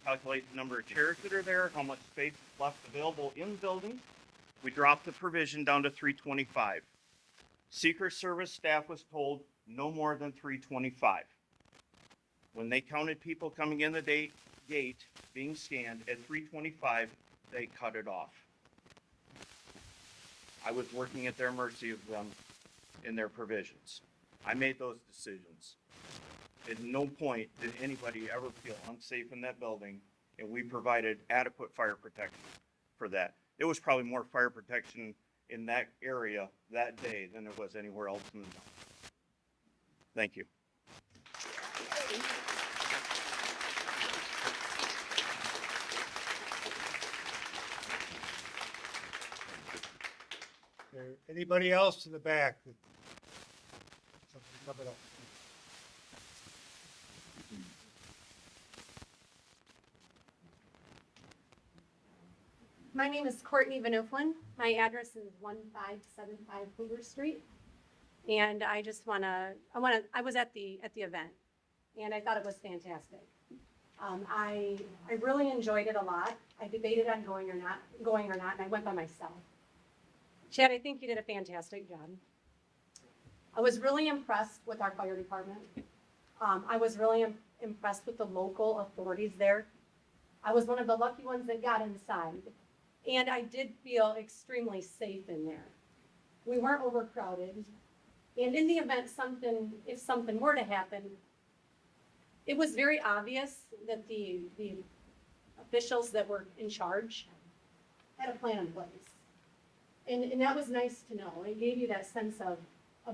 calculate the number of chairs that are there, how much space is left available in the building. We dropped the provision down to 325. Secret Service staff was told no more than 325. When they counted people coming in the gate being scanned at 325, they cut it off. I was working at their mercy of them in their provisions. I made those decisions. At no point did anybody ever feel unsafe in that building, and we provided adequate fire protection for that. It was probably more fire protection in that area that day than there was anywhere else in the town. Thank you. Anybody else in the back? Something coming up. My name is Courtney Van Oefelen. My address is 1575 Hoover Street. And I just I was at the event and I thought it was fantastic. I really enjoyed it a lot. I debated on going or not, and I went by myself. Chad, I think you did a fantastic job. I was really impressed with our fire department. I was really impressed with the local authorities there. I was one of the lucky ones that got inside. And I did feel extremely safe in there. We weren't overcrowded. And in the event if something were to happen, it was very obvious that the officials that were in charge had a plan in place. And that was nice to know. It gave you that sense of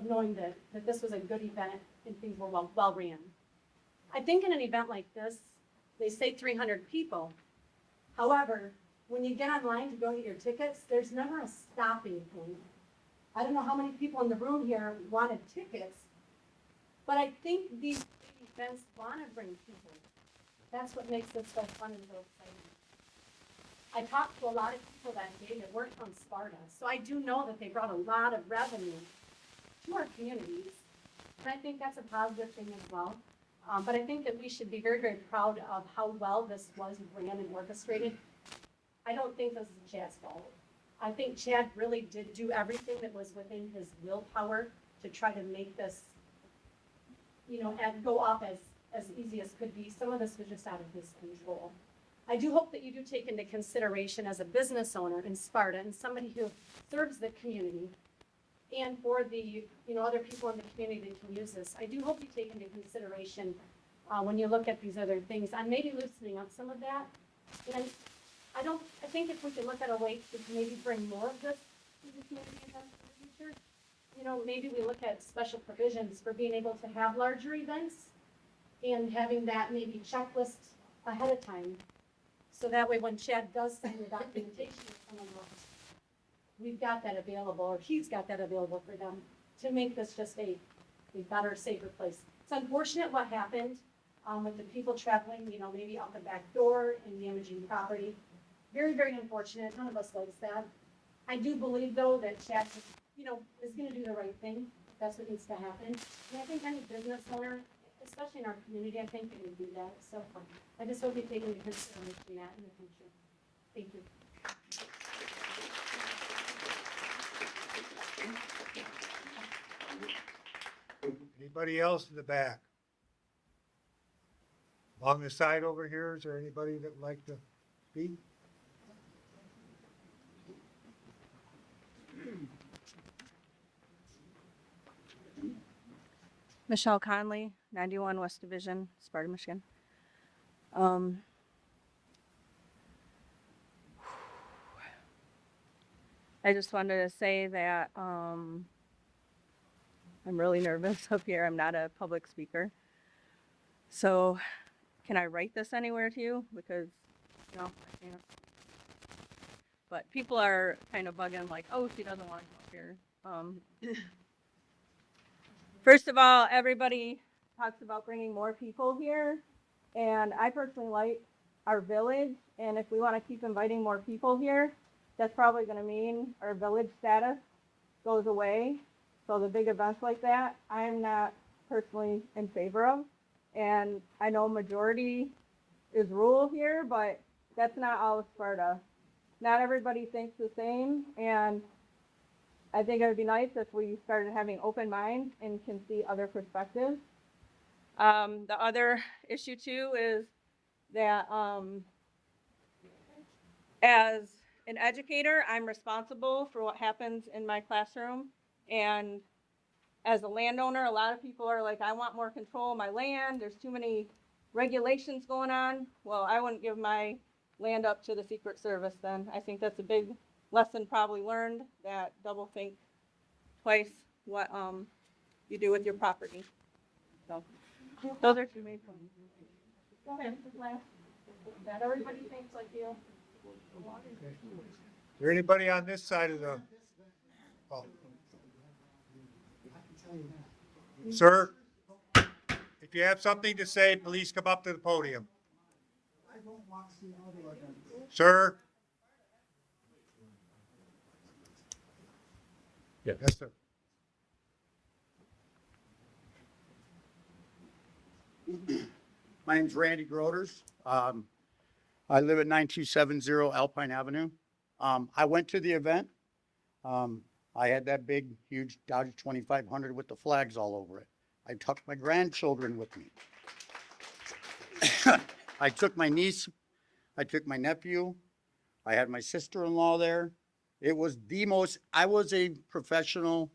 knowing that this was a good event and things were well ran. I think in an event like this, they say 300 people. However, when you get online to go get your tickets, there's never a stopping point. I don't know how many people in the room here wanted tickets, but I think these events want to bring people. That's what makes this so fun and so exciting. I talked to a lot of people that day that weren't from Sparta, so I do know that they brought a lot of revenue to our communities, and I think that's a positive thing as well. But I think that we should be very, very proud of how well this was ran and orchestrated. I don't think this is Chad's fault. I think Chad really did do everything that was within his willpower to try to make this, and go off as easy as could be. Some of this was just out of his control. I do hope that you do take into consideration as a business owner in Sparta and somebody who serves the community and for the, other people in the community that can use this. I do hope you take into consideration, when you look at these other things, I'm maybe loosening up some of that. And I think if we could look at a way to maybe bring more of this to the community events in the future, maybe we look at special provisions for being able to have larger events and having that maybe checklist ahead of time. So that way when Chad does send the documentation to someone else, we've got that available, or he's got that available for them to make this just a better, safer place. It's unfortunate what happened with the people traveling, maybe out the back door and damaging property. Very, very unfortunate. None of us likes that. I do believe though that Chad, is going to do the right thing. That's what needs to happen. And I think any business owner, especially in our community, I think they would do that. So I just hope you take into consideration that in the future. Thank you. Anybody else in the back? Along the side over here, is there anybody that would like to speak? Michelle Conley, 91 West Division, Sparta, Michigan. I just wanted to say that I'm really nervous up here. I'm not a public speaker. So can I write this anywhere to you? Because, no, I can't. But people are kind of bugging like, oh, she doesn't want to come up here. First of all, everybody talks about bringing more people here. And I personally like our village. And if we want to keep inviting more people here, that's probably going to mean our village status goes away. So the big events like that, I'm not personally in favor of. And I know majority is rule here, but that's not all of Sparta. Not everybody thinks the same. And I think it would be nice if we started having open minds and can see other perspectives. The other issue too is that as an educator, I'm responsible for what happens in my classroom. And as a landowner, a lot of people are like, I want more control of my land. There's too many regulations going on. Well, I wouldn't give my land up to the Secret Service then. I think that's a big lesson probably learned, that double think twice what you do with your property. So those are two main points. Go ahead, that everybody thinks like you. Is there anybody on this side of the? Oh. Sir, if you have something to say, please come up to the podium. Sir? Yeah. Yes, sir. My name's Randy Groders. I live at 9270 Alpine Avenue. I went to the event. I had that big, huge Dodge 2500 with the flags all over it. I took my grandchildren with me. I took my niece, I took my nephew, I had my sister-in-law there. It was the most, I was a professional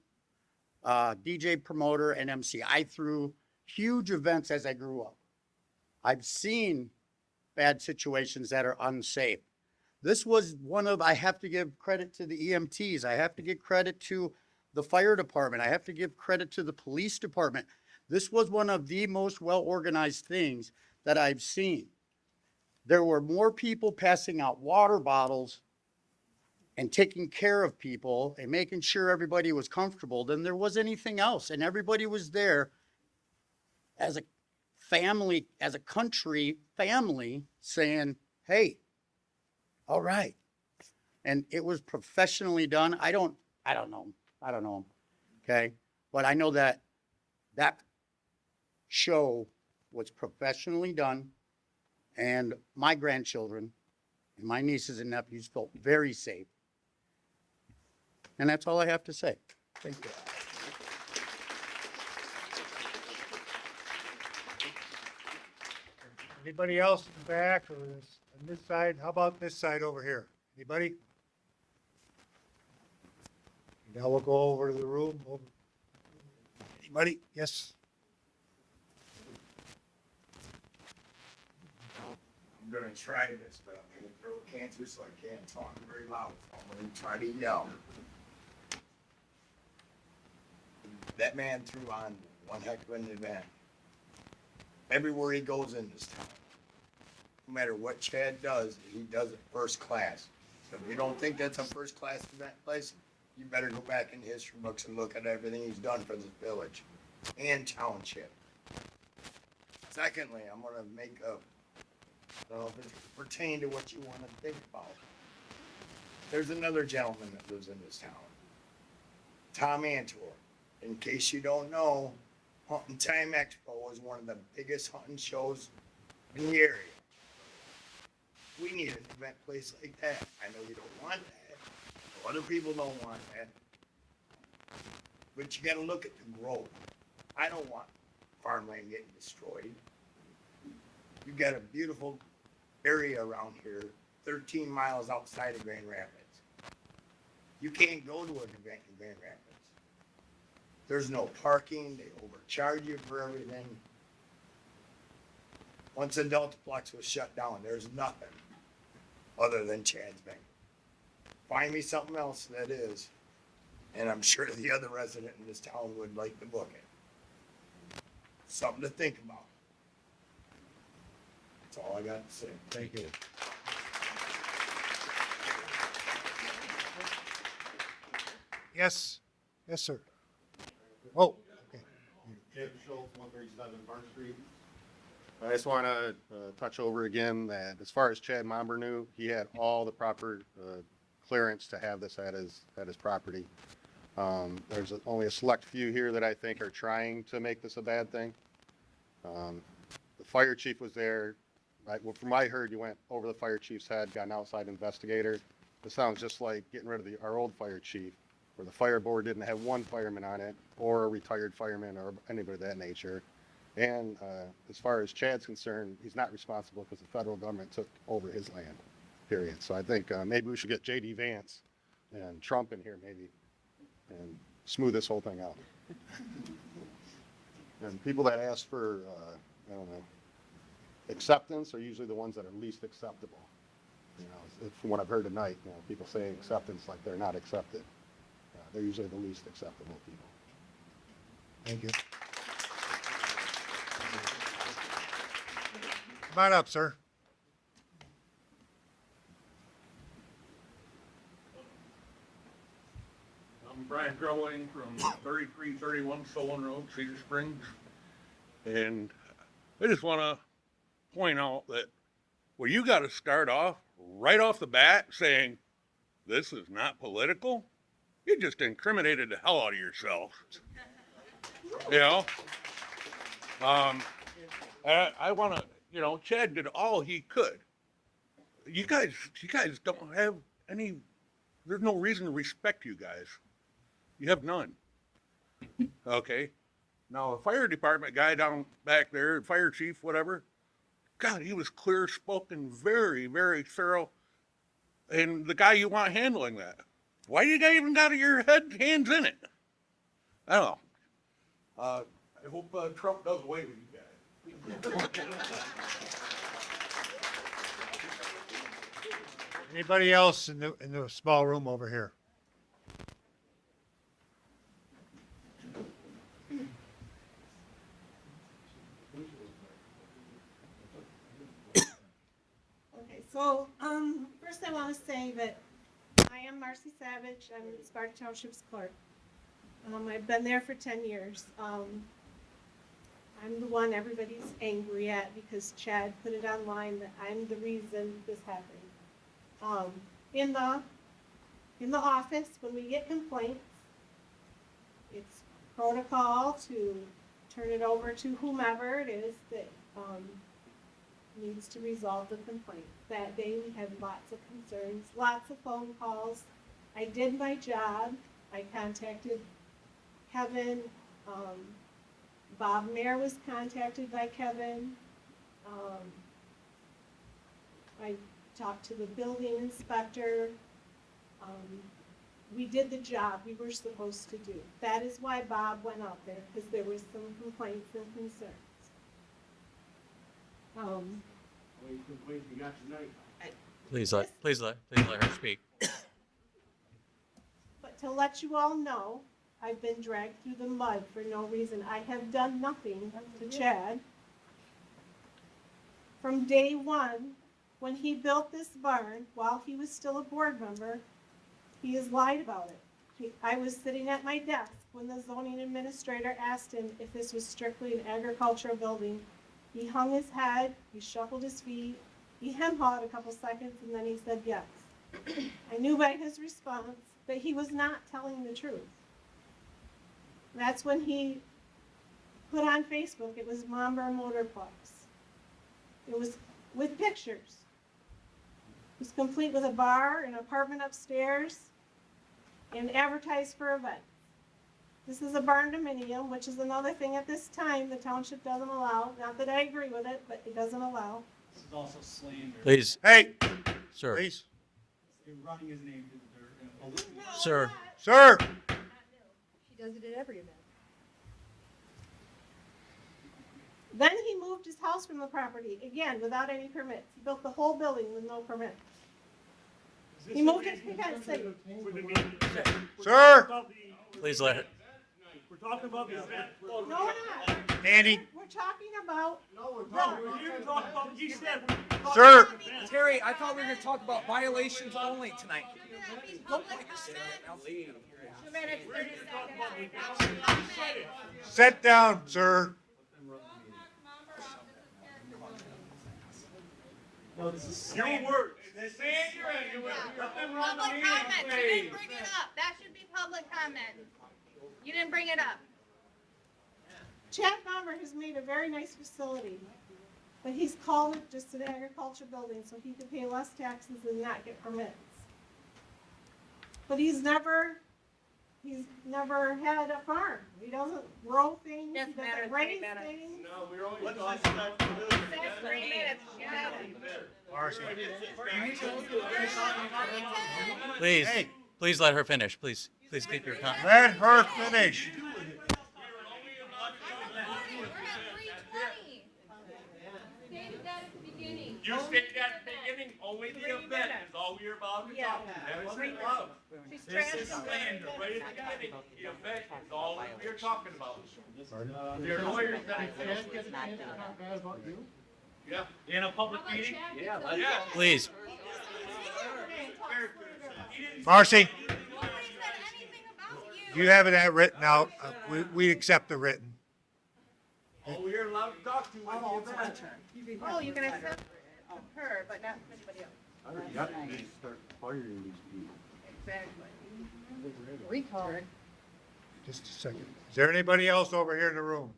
DJ promoter and MC. I threw huge events as I grew up. I've seen bad situations that are unsafe. This was one of, I have to give credit to the EMTs. I have to give credit to the fire department. I have to give credit to the police department. This was one of the most well-organized things that I've seen. There were more people passing out water bottles and taking care of people and making sure everybody was comfortable than there was anything else. And everybody was there as a family, as a country family saying, hey, all right. And it was professionally done. I don't know. Okay. But I know that that show was professionally done, and my grandchildren and my nieces and nephews felt very safe. And that's all I have to say. Thank you. Anybody else in the back or this, on this side? How about this side over here? Anybody? Now we'll go over to the room. Anybody? Yes? I'm gonna try this, but I'm gonna throw cancer, so I can't talk very loud. I'm gonna try to yell. That man threw on one heck of an event. Everywhere he goes in this town, no matter what Chad does, he does it first class. So if you don't think that's a first class event place, you better go back in the history books and look at everything he's done for this village and township. Secondly, I'm gonna make a, I don't know if it pertains to what you wanna think about. There's another gentleman that lives in this town, Tom Antor. In case you don't know, Hunting Time Expo is one of the biggest hunting shows in the area. We need an event place like that. I know you don't want that. Other people don't want that. But you gotta look at the growth. I don't want farmland getting destroyed. You got a beautiful area around here, 13 miles outside of Grand Rapids. You can't go to an event in Grand Rapids. There's no parking, they overcharge you for everything. Once the Deltaplex was shut down, there's nothing other than Chad's Bank. Find me something else that is, and I'm sure the other resident in this town would like to book it. Something to think about. That's all I got to say. Thank you. Yes, yes, sir. Oh, okay. David Schultz, 137 Park Street. I just want to touch over again that as far as Chad Momber knew, he had all the proper clearance to have this at his property. There's only a select few here that I think are trying to make this a bad thing. The fire chief was there. Well, from what I heard, you went over the fire chief's head, got an outside investigator. This sounds just like getting rid of our old fire chief, where the fire board didn't have one fireman on it, or a retired fireman, or anybody of that nature. And as far as Chad's concerned, he's not responsible because the federal government took over his land, period. So I think maybe we should get J.D. Vance and Trump in here maybe and smooth this whole thing out. And people that ask for, I don't know, acceptance are usually the ones that are least acceptable. You know, from what I've heard tonight, you know, people say acceptance like they're not accepted. They're usually the least acceptable people. Thank you. Come on up, sir. I'm Brian Growling from 3331 Solon Road, Cedar Springs. And I just want to point out that, well, you got to start off right off the bat saying, this is not political. You just incriminated the hell out of yourself. You know? I want to, you know, Chad did all he could. You guys don't have any, there's no reason to respect you guys. You have none. Okay? Now, the fire department guy down back there, fire chief, whatever, God, he was clear spoken, very, very thorough. And the guy you want handling that, why you guys even got your hands in it? I don't know. I hope Trump does away with you guys. Anybody else in the small room over here? Okay, so first I want to say that I am Marcy Savage. I'm the Sparta Township's clerk. I've been there for 10 years. I'm the one everybody's angry at because Chad put it online that I'm the reason this happened. In the office, when we get complaints, it's protocol to turn it over to whomever it is that needs to resolve the complaint. That day we had lots of concerns, lots of phone calls. I did my job. I contacted Kevin. Bob Mayer was contacted by Kevin. I talked to the building inspector. We did the job we were supposed to do. That is why Bob went out there, because there was some complaints and concerns. Please let her speak. But to let you all know, I've been dragged through the mud for no reason. I have done nothing to Chad. From day one, when he built this barn, while he was still a board member, he has lied about it. I was sitting at my desk when the zoning administrator asked him if this was strictly an agricultural building. He hung his head, he shuffled his feet, he hem-hawed a couple seconds, and then he said yes. I knew by his response that he was not telling the truth. That's when he put on Facebook, it was Mamba Motorplex. It was with pictures. It was complete with a bar, an apartment upstairs, and advertised for events. This is a barn dominium, which is another thing at this time the township doesn't allow. Not that I agree with it, but it doesn't allow. This is also slander. Please. Hey, Sir. please. You're running his name through the dirt. Sir. Sir, She does it at every event. Then he moved his house from the property, again, without any permits. He built the whole building with no permits. He moved it, he got it safe. sir, Please let her. We're talking about the event. No, we're not. Andy, We're talking about. No, you talked about, he said. sir, Terry, I thought we were gonna talk about violations only tonight. sit down, sir. Your words. Stand your end. Nothing wrong with Public me. comment, you didn't bring it up. That should be public comment. You didn't bring it up. Chad Bomber has made a very nice facility, but he's called it just an agriculture building so he can pay less taxes and not get permits. But he's never had a farm. He doesn't grow things, he doesn't raise things. No, we're only talking about the That's 3 minutes. Get out of here. Marcy. Please. Hey. Please let her finish. Please keep your comment. Let her finish. We're at 3:20. Stated that at the beginning. You stated at the beginning, only the event is all we were about to talk about. That was the club. She's This is trash. slander right at the beginning. The event is all we are talking about. Your lawyers said yeah. In a public meeting? Yeah. Please. Marcy, Nobody said anything about you. you have it written out. We accept the written. All we are allowed to talk to is the event. Oh, you can accept her, but not anybody else. Start firing these people. Exactly. Retard. Just a second. Is there anybody else over here in the room?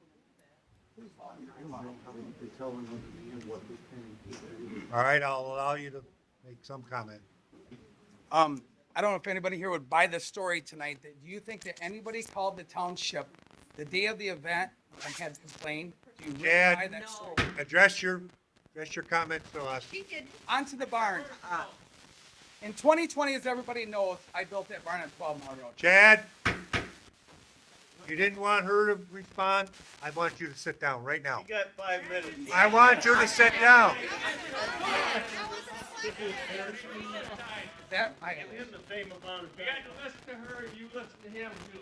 All right, I'll allow you to make some comment. I don't know if anybody here would buy this story tonight. Do you think that anybody called the township the day of the event and had complained? Do you really Chad, buy that story? address your comments to us. She did. Onto the barn. In 2020, as everybody knows, I built that barn on 12 Mile Road. Chad, you didn't want her to respond? I want you to sit down right now. You got 5 minutes. I want you to sit down. That I Him the same amount of time. You got to listen to her and you listen to him too.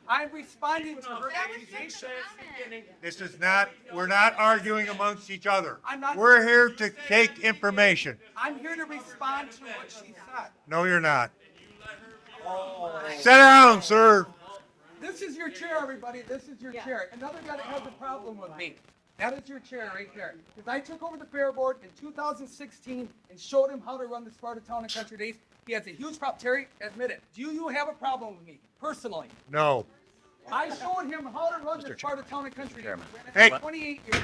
I'm responding to her That was just accusation. a comment. This is not, we're not arguing amongst each other. I'm not- We're here to take information. I'm here to respond to what she said. No, you're not. Sit down, sir. This is your chair, everybody. This is your chair. Another guy that has a problem with me. That is your chair right there. Because I took over the fair board in 2016 and showed him how to run the Sparta Town and Country Days. He has a huge problem. Terry, admit it. Do you have a problem with me, personally? No. I showed him how to run the Sparta Town and Country Days. Chairman. Hey. 28 years.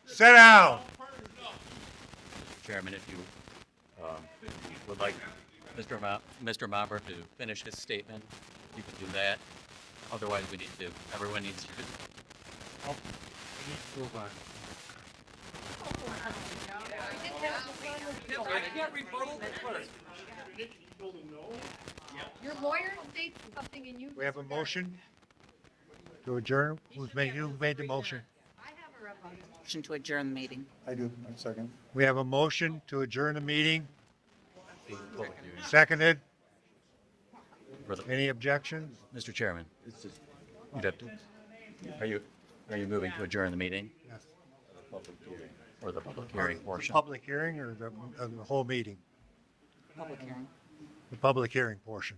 Sit down. Chairman, if you would like Mr. Mopper to finish his statement, you can do that. Otherwise, everyone needs to. I can't rebuttal the clerk. Your lawyer states something and you. We have a motion to adjourn. Who made the motion? I have a rebuttal. Motion to adjourn the meeting. I do, I second. We have a motion to adjourn the meeting. Seconded. Any objections? Mr. Chairman, you'd have to, are you moving to adjourn the meeting? Yes. Or the public hearing portion? Public hearing or the whole meeting? Public hearing. The public hearing portion.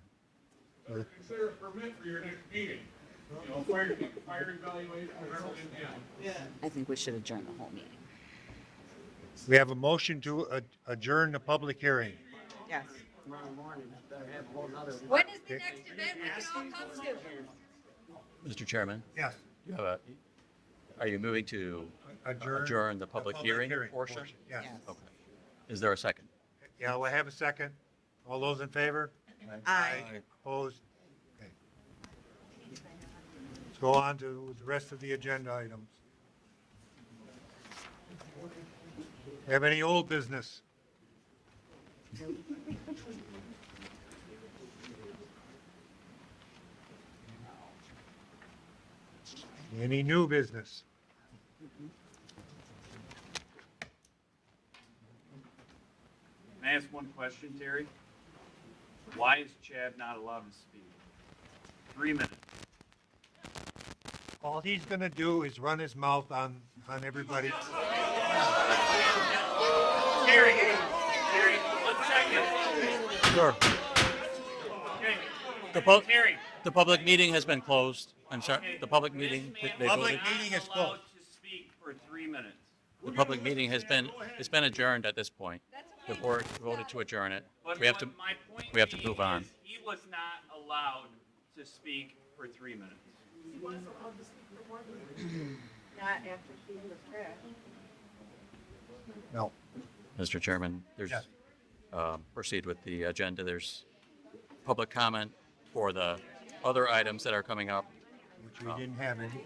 Consider a permit for your next meeting. You know, fire evaluation, whatever it is. I think we should adjourn the whole meeting. We have a motion to adjourn the public hearing. Yes. When is the next event we can all come to? Mr. Chairman? Yes. You have are you moving to adjourn the public hearing portion? Yes. Okay. Is there a second? Yeah, we have a second. All those in favor? Aye. Opposed? Okay. Let's go on to the rest of the agenda items. Have any old business? Any new business? Can I ask one question, Terry? Why is Chad not allowed to speak? 3 minutes. All he's gonna do is run his mouth on everybody. Terry, 1 second. Sure. Okay. Terry. The public meeting has been closed. I'm sorry, the public meeting, they Public voted. meeting is Allowed closed. to speak for 3 minutes. The public meeting has been, it's been adjourned at this point. The board voted to adjourn it. But We have to, my point we have to being move on. is He was not allowed to speak for 3 minutes. Not after she was trashed. No. Mr. Chairman, there's, Yes. Proceed with the agenda. There's public comment for the other items that are coming up. Which we didn't have any.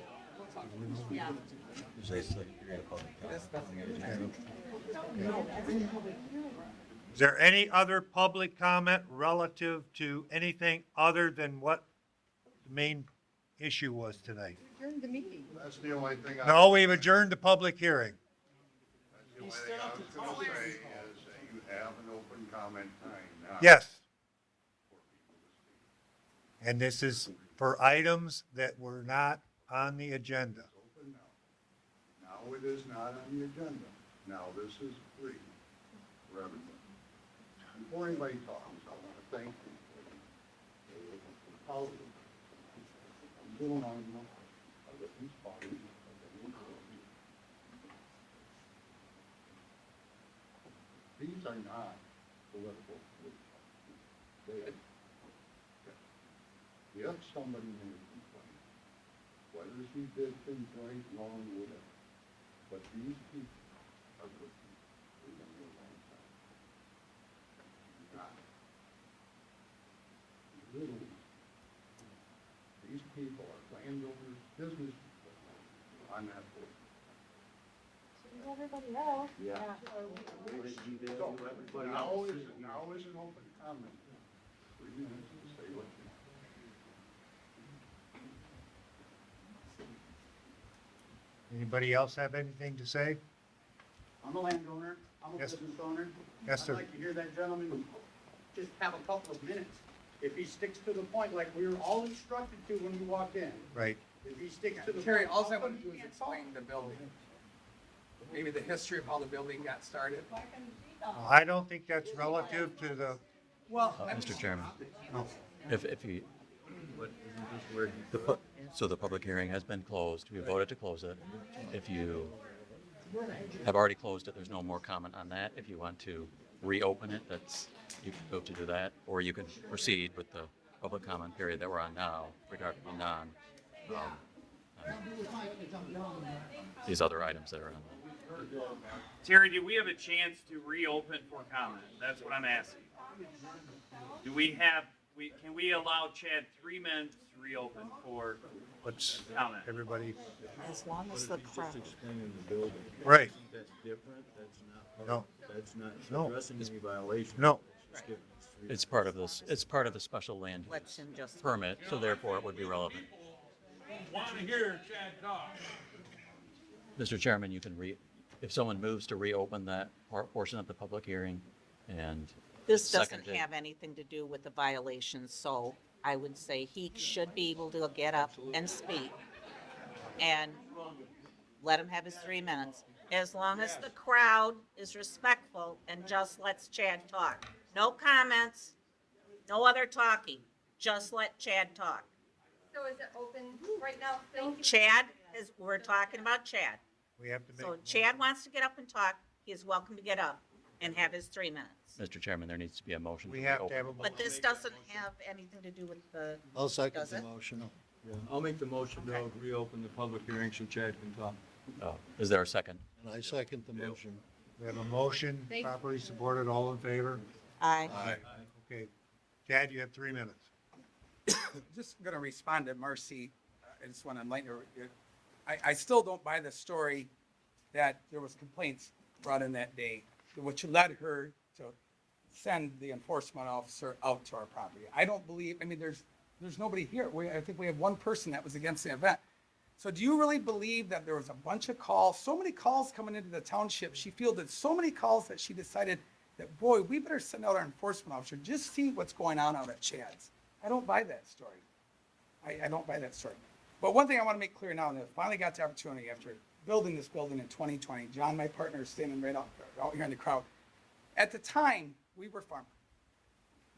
Is there any other public comment relative to anything other than what the main issue was tonight? Adjourn the meeting. That's the only thing No, we've adjourned the public hearing. the only thing I was gonna say is that you have an open comment time now. Yes. And this is for items that were not on the agenda. Open now. Now it is not on the agenda. Now this is free for everybody. Before anybody talks, I want to thank you. How, I'm doing on, these bodies. These are not political. They, if somebody made a complaint, whether she did things right, wrong, whatever, but these people are good people. They've been here a long time. Not little. These people are landowners, business people. I'm not for it. Everybody else. Yeah. So, now is an open comment. 3 minutes to say what you want. Anybody else have anything to say? I'm a landowner, I'm a Yes. business owner. Yes, sir. I'd like to hear that gentleman just have a couple of minutes. If he sticks to the point, like we were all instructed to when we walked in, Right. if he sticks to the point. Terry, all I want to do is explain the building. Maybe the history of how the building got started. I don't think that's relative to the, Well, Mr. Chairman, no. if you, so the public hearing has been closed. We voted to close it. If you have already closed it, there's no more comment on that. If you want to reopen it, that's, you can go to do that, or you can proceed with the public comment period that we're on now regarding these other items that are on. Terry, do we have a chance to reopen for comment? That's what I'm asking. Do we have, can we allow Chad 3 minutes to reopen for Let's, comment? everybody, As long as the crowd. right. That's different, that's not, No. that's not No. addressing any violation. No. It's part of this, it's part of the special land Lets him just. permit, so therefore it would be relevant. Want to hear Chad talk. Mr. Chairman, you can if someone moves to reopen that portion of the public hearing and This doesn't seconded- have anything to do with the violations, so I would say he should be able to get up and speak and let him have his 3 minutes, as long as the crowd is respectful and just lets Chad talk. No comments, no other talking, just let Chad talk. So is it open right now? Thank you. Chad we're talking about Chad. We have to make. So Chad wants to get up and talk, he is welcome to get up and have his 3 minutes. Mr. Chairman, there needs to be a motion. We have to have a. But this doesn't have anything to do with the, I'll second does the it? motion. Yeah, I'll make the motion to reopen the public hearing so Chad can talk. Is there a second? And I second the motion. We have a motion Thank- properly supported. All in favor? Aye. Okay. Chad, you have 3 minutes. Just going to respond to Marcy. I just want to enlighten her. I still don't buy the story that there was complaints brought in that day, which led her to send the enforcement officer out to our property. I don't believe, I mean, there's nobody here. I think we have one person that was against the event. So do you really believe that there was a bunch of calls, so many calls coming into the township? She fielded so many calls that she decided that, boy, we better send out our enforcement officer, just see what's going on out at Chad's. I don't buy that story. I don't buy that story. But one thing I want to make clear now, and I finally got the opportunity after building this building in 2020, John, my partner, is standing right out here in the crowd. At the time, we were farmers.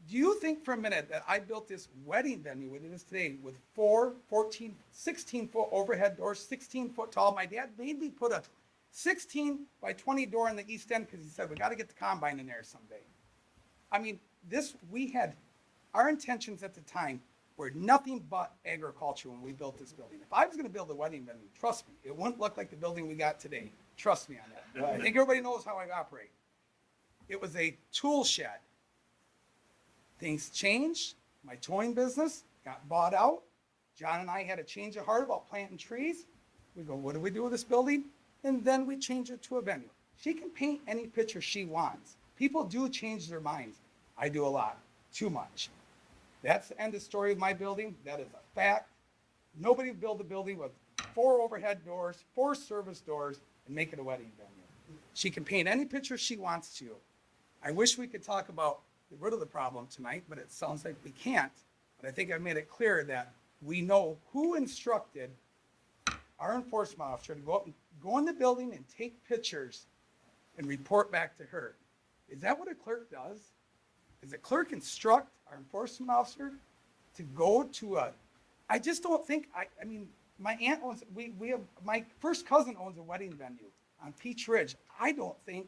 Do you think for a minute that I built this wedding venue, what it is today, with 4, 14, 16-foot overhead doors, 16 foot tall? My dad made me put a 16 by 20 door in the east end because he said, we got to get the combine in there someday. I mean, our intentions at the time were nothing but agriculture when we built this building. If I was going to build a wedding venue, trust me, it wouldn't look like the building we got today. Trust me on that. I think everybody knows how I operate. It was a tool shed. Things changed. My towing business got bought out. John and I had a change of heart about planting trees. We go, what do we do with this building? And then we change it to a venue. She can paint any picture she wants. People do change their minds. I do a lot. Too much. That's the end of the story of my building. That is a fact. Nobody would build a building with 4 overhead doors, 4 service doors, and make it a wedding venue. She can paint any picture she wants to. I wish we could talk about get rid of the problem tonight, but it sounds like we can't. But I think I've made it clear that we know who instructed our enforcement officer to go in the building and take pictures and report back to her. Is that what a clerk does? Does a clerk instruct our enforcement officer to go to I just don't think, I mean, my aunt owns, my first cousin owns a wedding venue on Peach Ridge. I don't think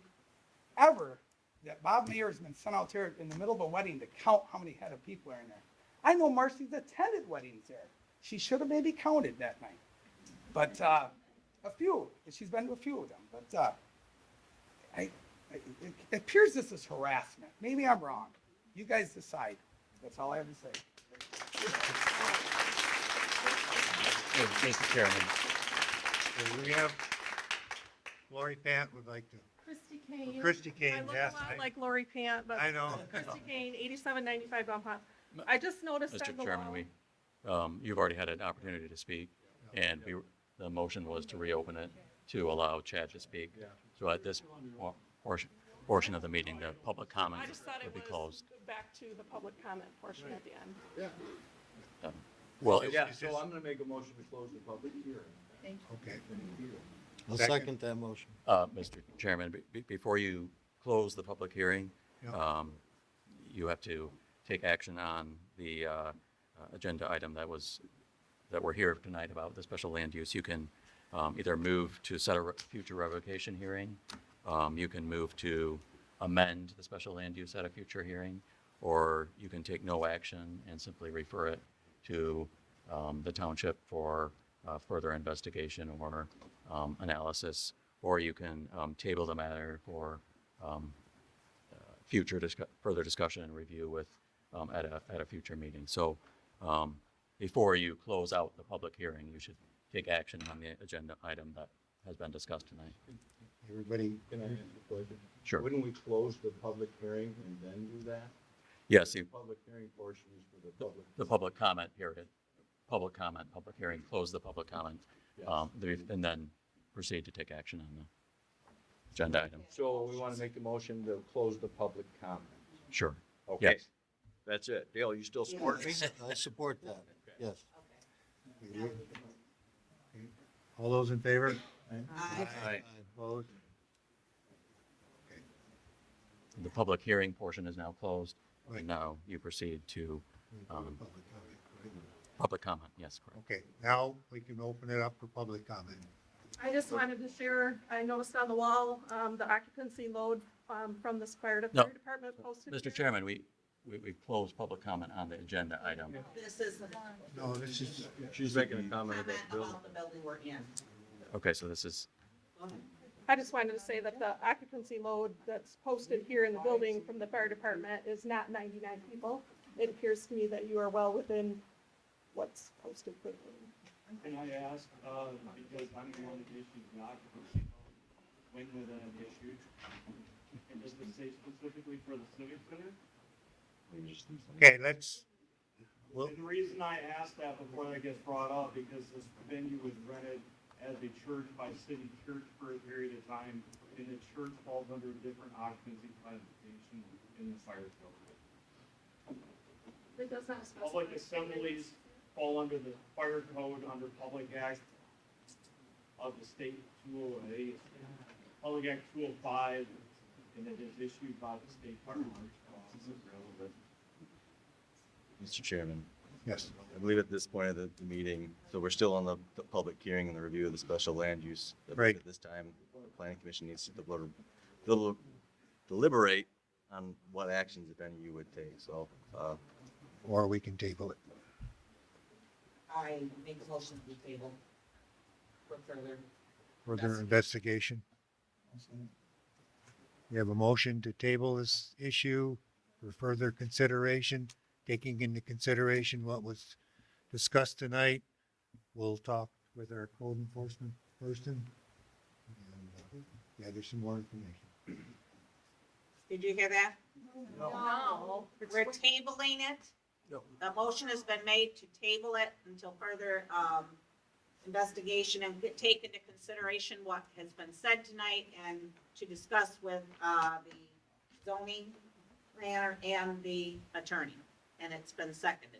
ever that Bob Mayer has been sent out there in the middle of a wedding to count how many head of people are in there. I know Marcy's attended weddings there. She should have maybe counted that night. But a few, she's been to a few of them. But it appears this is harassment. Maybe I'm wrong. You guys decide. That's all I have to say. Mr. Chairman. So we have Lori Pant would like to. Christy Kane. Christy Kane, I look yes. a lot like Lori Pant, but. I know. Christy Kane, 8795 Bumphoff. I just noticed on Mr. the Chairman, wall. you've already had an opportunity to speak, and the motion was to reopen it to allow Chad to speak. So at this portion of the meeting, the public comment I just thought will it be was closed. back to the public comment portion at the end. Yeah. Well, Yeah, so I'm gonna make a motion to close the public hearing. Thank you. Okay. I'll second that motion. Mr. Chairman, before you close the public hearing, Yeah. you have to take action on the agenda item that we're here tonight about the special land use. You can either move to set a future revocation hearing, you can move to amend the special land use at a future hearing, or you can take no action and simply refer it to the township for further investigation or analysis, or you can table the matter for further discussion and review with at a future meeting. So before you close out the public hearing, you should take action on the agenda item that has been discussed tonight. Everybody, Can I ask a question? Sure. Wouldn't we close the public hearing and then do that? Yes, The public hearing portion is for the public. the public comment period, public comment, public hearing, close the public comment, and then proceed to take action on the agenda item. So we want to make a motion to close the public comment. Sure. Okay. Yes. That's it. Dale, you still support me? I support that, yes. all those in favor? Aye. Opposed? The public hearing portion is now closed, Right. and now you proceed to public comment. Yes, correct. Okay, now we can open it up for public comment. I just wanted to share, I noticed on the wall, the occupancy load, from the fire No. department posted. Mr. here. Chairman, we closed public comment on the agenda item. This is the No, this is, She's making a comment about the building. about the building we're in. Okay, so this is, I just wanted to say that the occupancy load that's posted here in the building from the fire department is not 99 people. It appears to me that you are well within what's posted for the building. Can I ask, because I'm the one that issued the occupancy, when would that be issued? And does this say specifically for the civic center? okay, let's, well, And the reason I asked that before that gets brought up, because this venue was rented as a church by city church for a period of time, and the church falls under a different occupancy classification in the fire code. It does not specify. Public assemblies fall under the fire code, under Public Act of the state 208, Public Act 205, and it is issued by the state fire marshal. Mr. Chairman, yes, I believe at this point of the meeting, so we're still on the public hearing and the review of the special land use. I believe Right. At this time, the planning commission needs to deliberate on what actions, if any, you would take, so, or we can table it. I make a motion to table for further. Further investigation. We have a motion to table this issue for further consideration, taking into consideration what was discussed tonight. We'll talk with our code enforcement person and gather some more information. Did you hear that? No. We're tabling it. No. The motion has been made to table it until further, investigation and take into consideration what has been said tonight and to discuss with, the zoning planner and the attorney. And it's been seconded.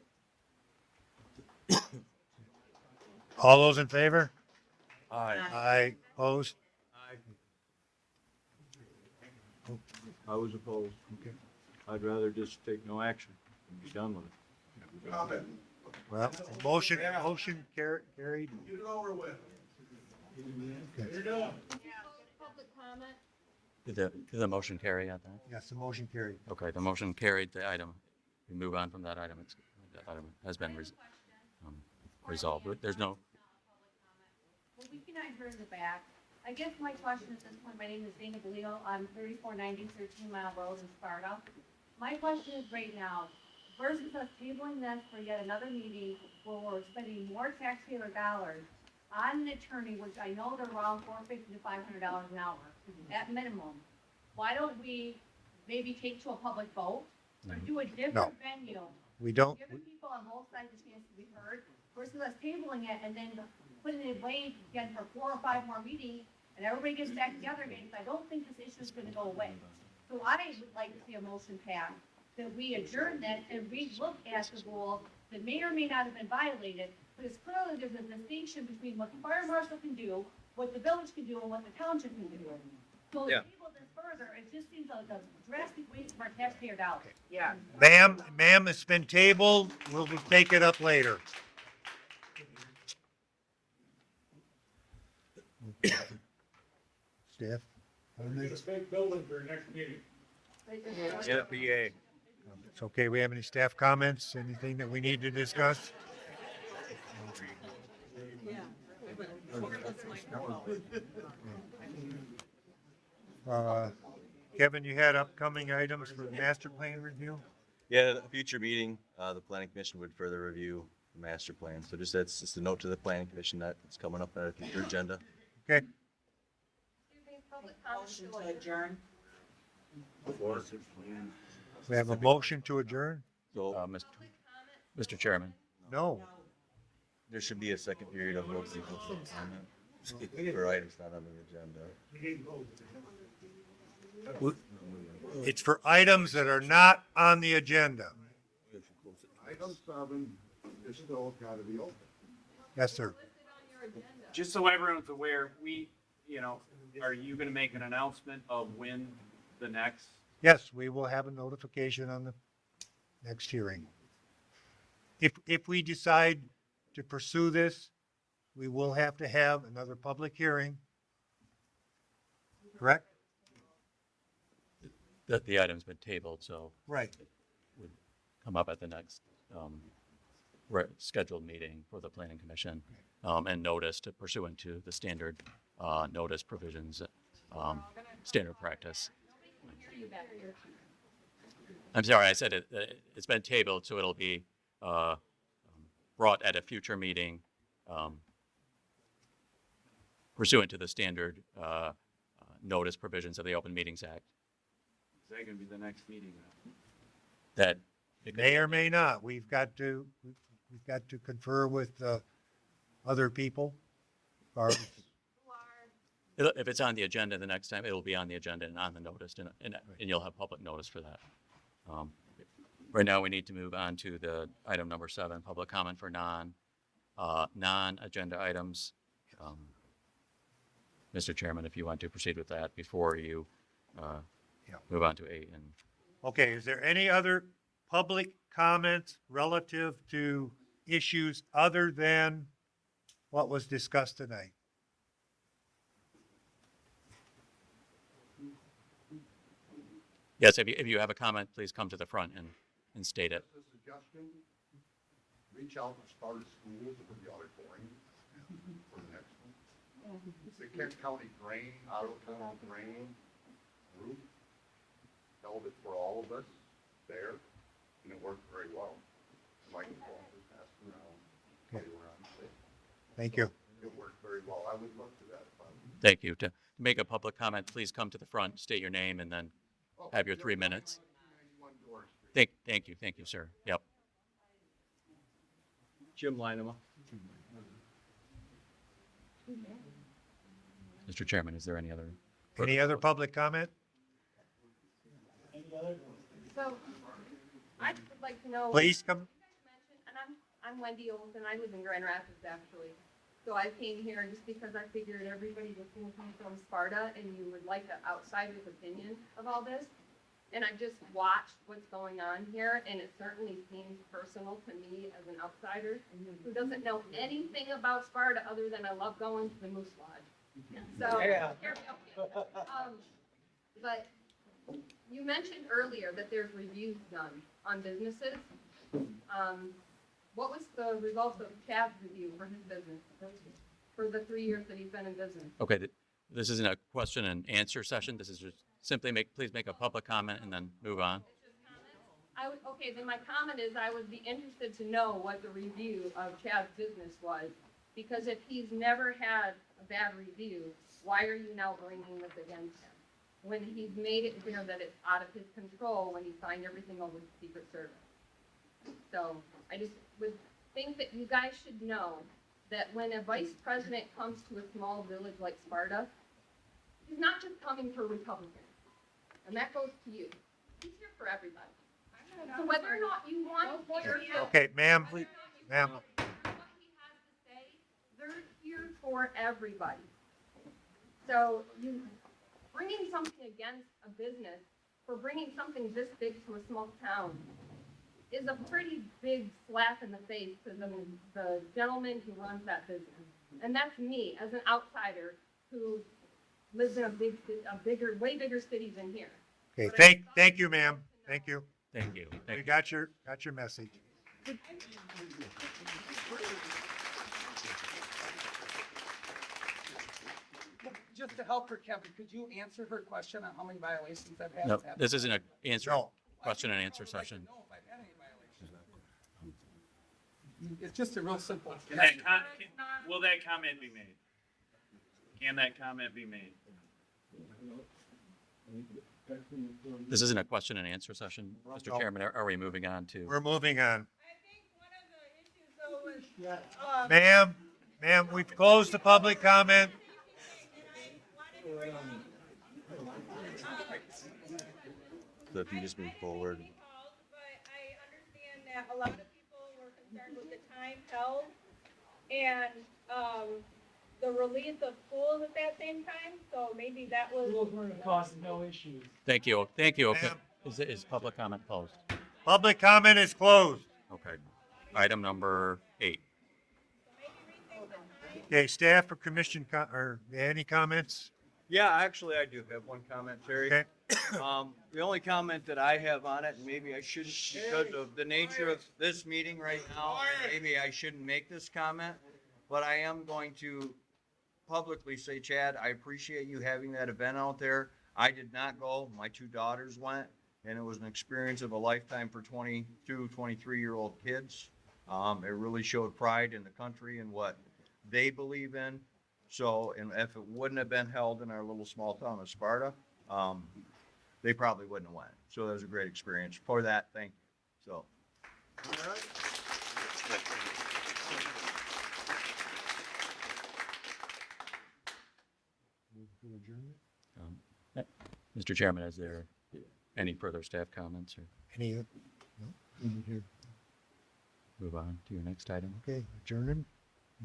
All those in favor? Aye. Aye, opposed? I was opposed. Okay. I'd rather just take no action and be done with it. Well, motion carried. Get it over with. Okay. You're done. Public comment. did the motion carry at that? Yes, the motion carried. Okay, the motion carried the item. We move on from that item. That item has been resolved. There's no, Well, we cannot hear in the back. I guess my question at this point, my name is Dana Galileo. I'm 3490 13 Mile Road in Sparta. My question is right now, versus us tabling this for yet another meeting where we're spending more taxpayer dollars on an attorney, which I know they're around $450 to $500 an hour at minimum. Why don't we maybe take to a public vote or do a different venue? We don't, Giving people on both sides a chance to be heard versus us tabling it and then putting it away again for 4 or 5 more meetings and everybody gets back together again. 'Cause I don't think this issue is gonna go away. So I would like to see a motion passed that we adjourn that and relook at the rule that may or may not have been violated, but it's clearly there's a distinction between what the fire marshal can do, what the village can do, and what the township can do. So to Yeah. table this further, it just seems like a drastic waste of our taxpayer dollars. Yeah. ma'am, it's been tabled. We'll take it up later. Staff? It's a fake building for your next meeting. Yeah, PA. It's okay. We have any staff comments? Anything that we need to discuss? Kevin, you had upcoming items for the master plan review? yeah, at a future meeting, the planning commission would further review the master plan. So that's just a note to the planning commission that it's coming up on a future agenda. Okay. Excuse me, Motion to adjourn. We have a motion to adjourn? Mr. Chairman, No. There should be a second period of open public comment for items not on the agenda. It's for items that are not on the agenda. Item 7 is still gotta be open. Yes, sir. Just so everyone's aware, are you gonna make an announcement of when the next? Yes, we will have a notification on the next hearing. If we decide to pursue this, we will have to have another public hearing. Correct? the item's been tabled, so Right. it would come up at the next scheduled meeting for the planning commission, and notice to pursuant to the standard notice provisions, standard practice. I'm sorry, I said it's been tabled, so it'll be brought at a future meeting pursuant to the standard notice provisions of the Open Meetings Act. Is that gonna be the next meeting? That May or may not. We've got to confer with other people. If it's on the agenda the next time, it'll be on the agenda and on the notice, and you'll have public notice for that. Right now, we need to move on to the item number 7, public comment for non-agenda items. Mr. Chairman, if you want to proceed with that before you move on to 8. Okay, is there any other public comments relative to issues other than what was discussed tonight? Yes, if you have a comment, please come to the front and state it. Just a suggestion, reach out to Sparta Schools for the auditorium for the next one. The Kent County Drain, Ottawa County Drain group held it for all of us there, and it worked very well. Microphone was passed around. Okay. They were on stage. Thank you. It worked very well. I would love to do that if I was. Thank you. To make a public comment, please come to the front, state your name, and then have your 3 minutes. Thank you, sir. Yep. Jim Linema. Mr. Chairman, is there any other? Any other public comment? So, I would like to know. Please come. And I'm Wendy Olson, I live in Grand Rapids, actually. So I came here just because I figured everybody was going to come from Sparta and you would like an outsider's opinion of all this. And I've just watched what's going on here, and it certainly seems personal to me as an outsider who doesn't know anything about Sparta other than I love going to the Moose Lodge. So, Yeah. hear me out. But you mentioned earlier that there's reviews done on businesses. What was the result of Chad's review for his business for the 3 years that he's been in business? Okay, this isn't a question and answer session. This is just simply please make a public comment and then move on. Okay, then my comment is I would be interested to know what the review of Chad's business was. Because if he's never had a bad review, why are you now bringing this against him? When he's made it clear that it's out of his control when he signed everything over to Secret Service. So I just would think that you guys should know that when a vice president comes to a small village like Sparta, he's not just coming for Republicans. And that goes to you. He's here for everybody. So whether or not you want to hear him, Okay, ma'am, please, ma'am. what he has to say, they're here for everybody. So you bringing something against a business for bringing something this big to a small town is a pretty big slap in the face to the gentleman who runs that business. And that's me as an outsider who lives in way bigger city than here. Okay, thank you, ma'am. Thank you. Thank you. We got your message. Just to help her, Kevin, could you answer her question on how many violations I've had? No, this isn't a question and answer I would like to session. know if I've had any violations. It's just a real simple. Will that comment be made? Can that comment be made? This isn't a question and answer session, Mr. No. Chairman. Are we moving on to? We're moving on. Um, Ma'am, we've closed the public comment. So if you just move forward. I understand that a lot of people were concerned with the time held and, the release of schools at that same time, so maybe that was. Schools were gonna cause no issues. Thank you. Thank you. Okay. Ma'am. Is public comment closed? Public comment is closed. Okay. Item number 8. Okay, staff or commission, or any comments? Yeah, actually, I do have one comment, Terry. Okay. The only comment that I have on it, and maybe I shouldn't because of the nature of this meeting right now, maybe I shouldn't make this comment, but I am going to publicly say, Chad, I appreciate you having that event out there. I did not go. My 2 daughters went, and it was an experience of a lifetime for 22, 23-year-old kids. It really showed pride in the country and what they believe in. So, and if it wouldn't have been held in our little small town of Sparta, they probably wouldn't have went. So that was a great experience. For that, thank you. So. Mr. Chairman, is there any further staff comments or Any, no? Here. move on to your next item? Okay, adjourn.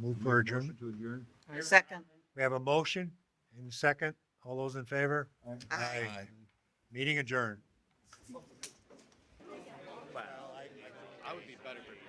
Move for adjournment. To adjourn. Second. We have a motion and a second. All those in favor? Aye. Meeting adjourned. I would be better prepared.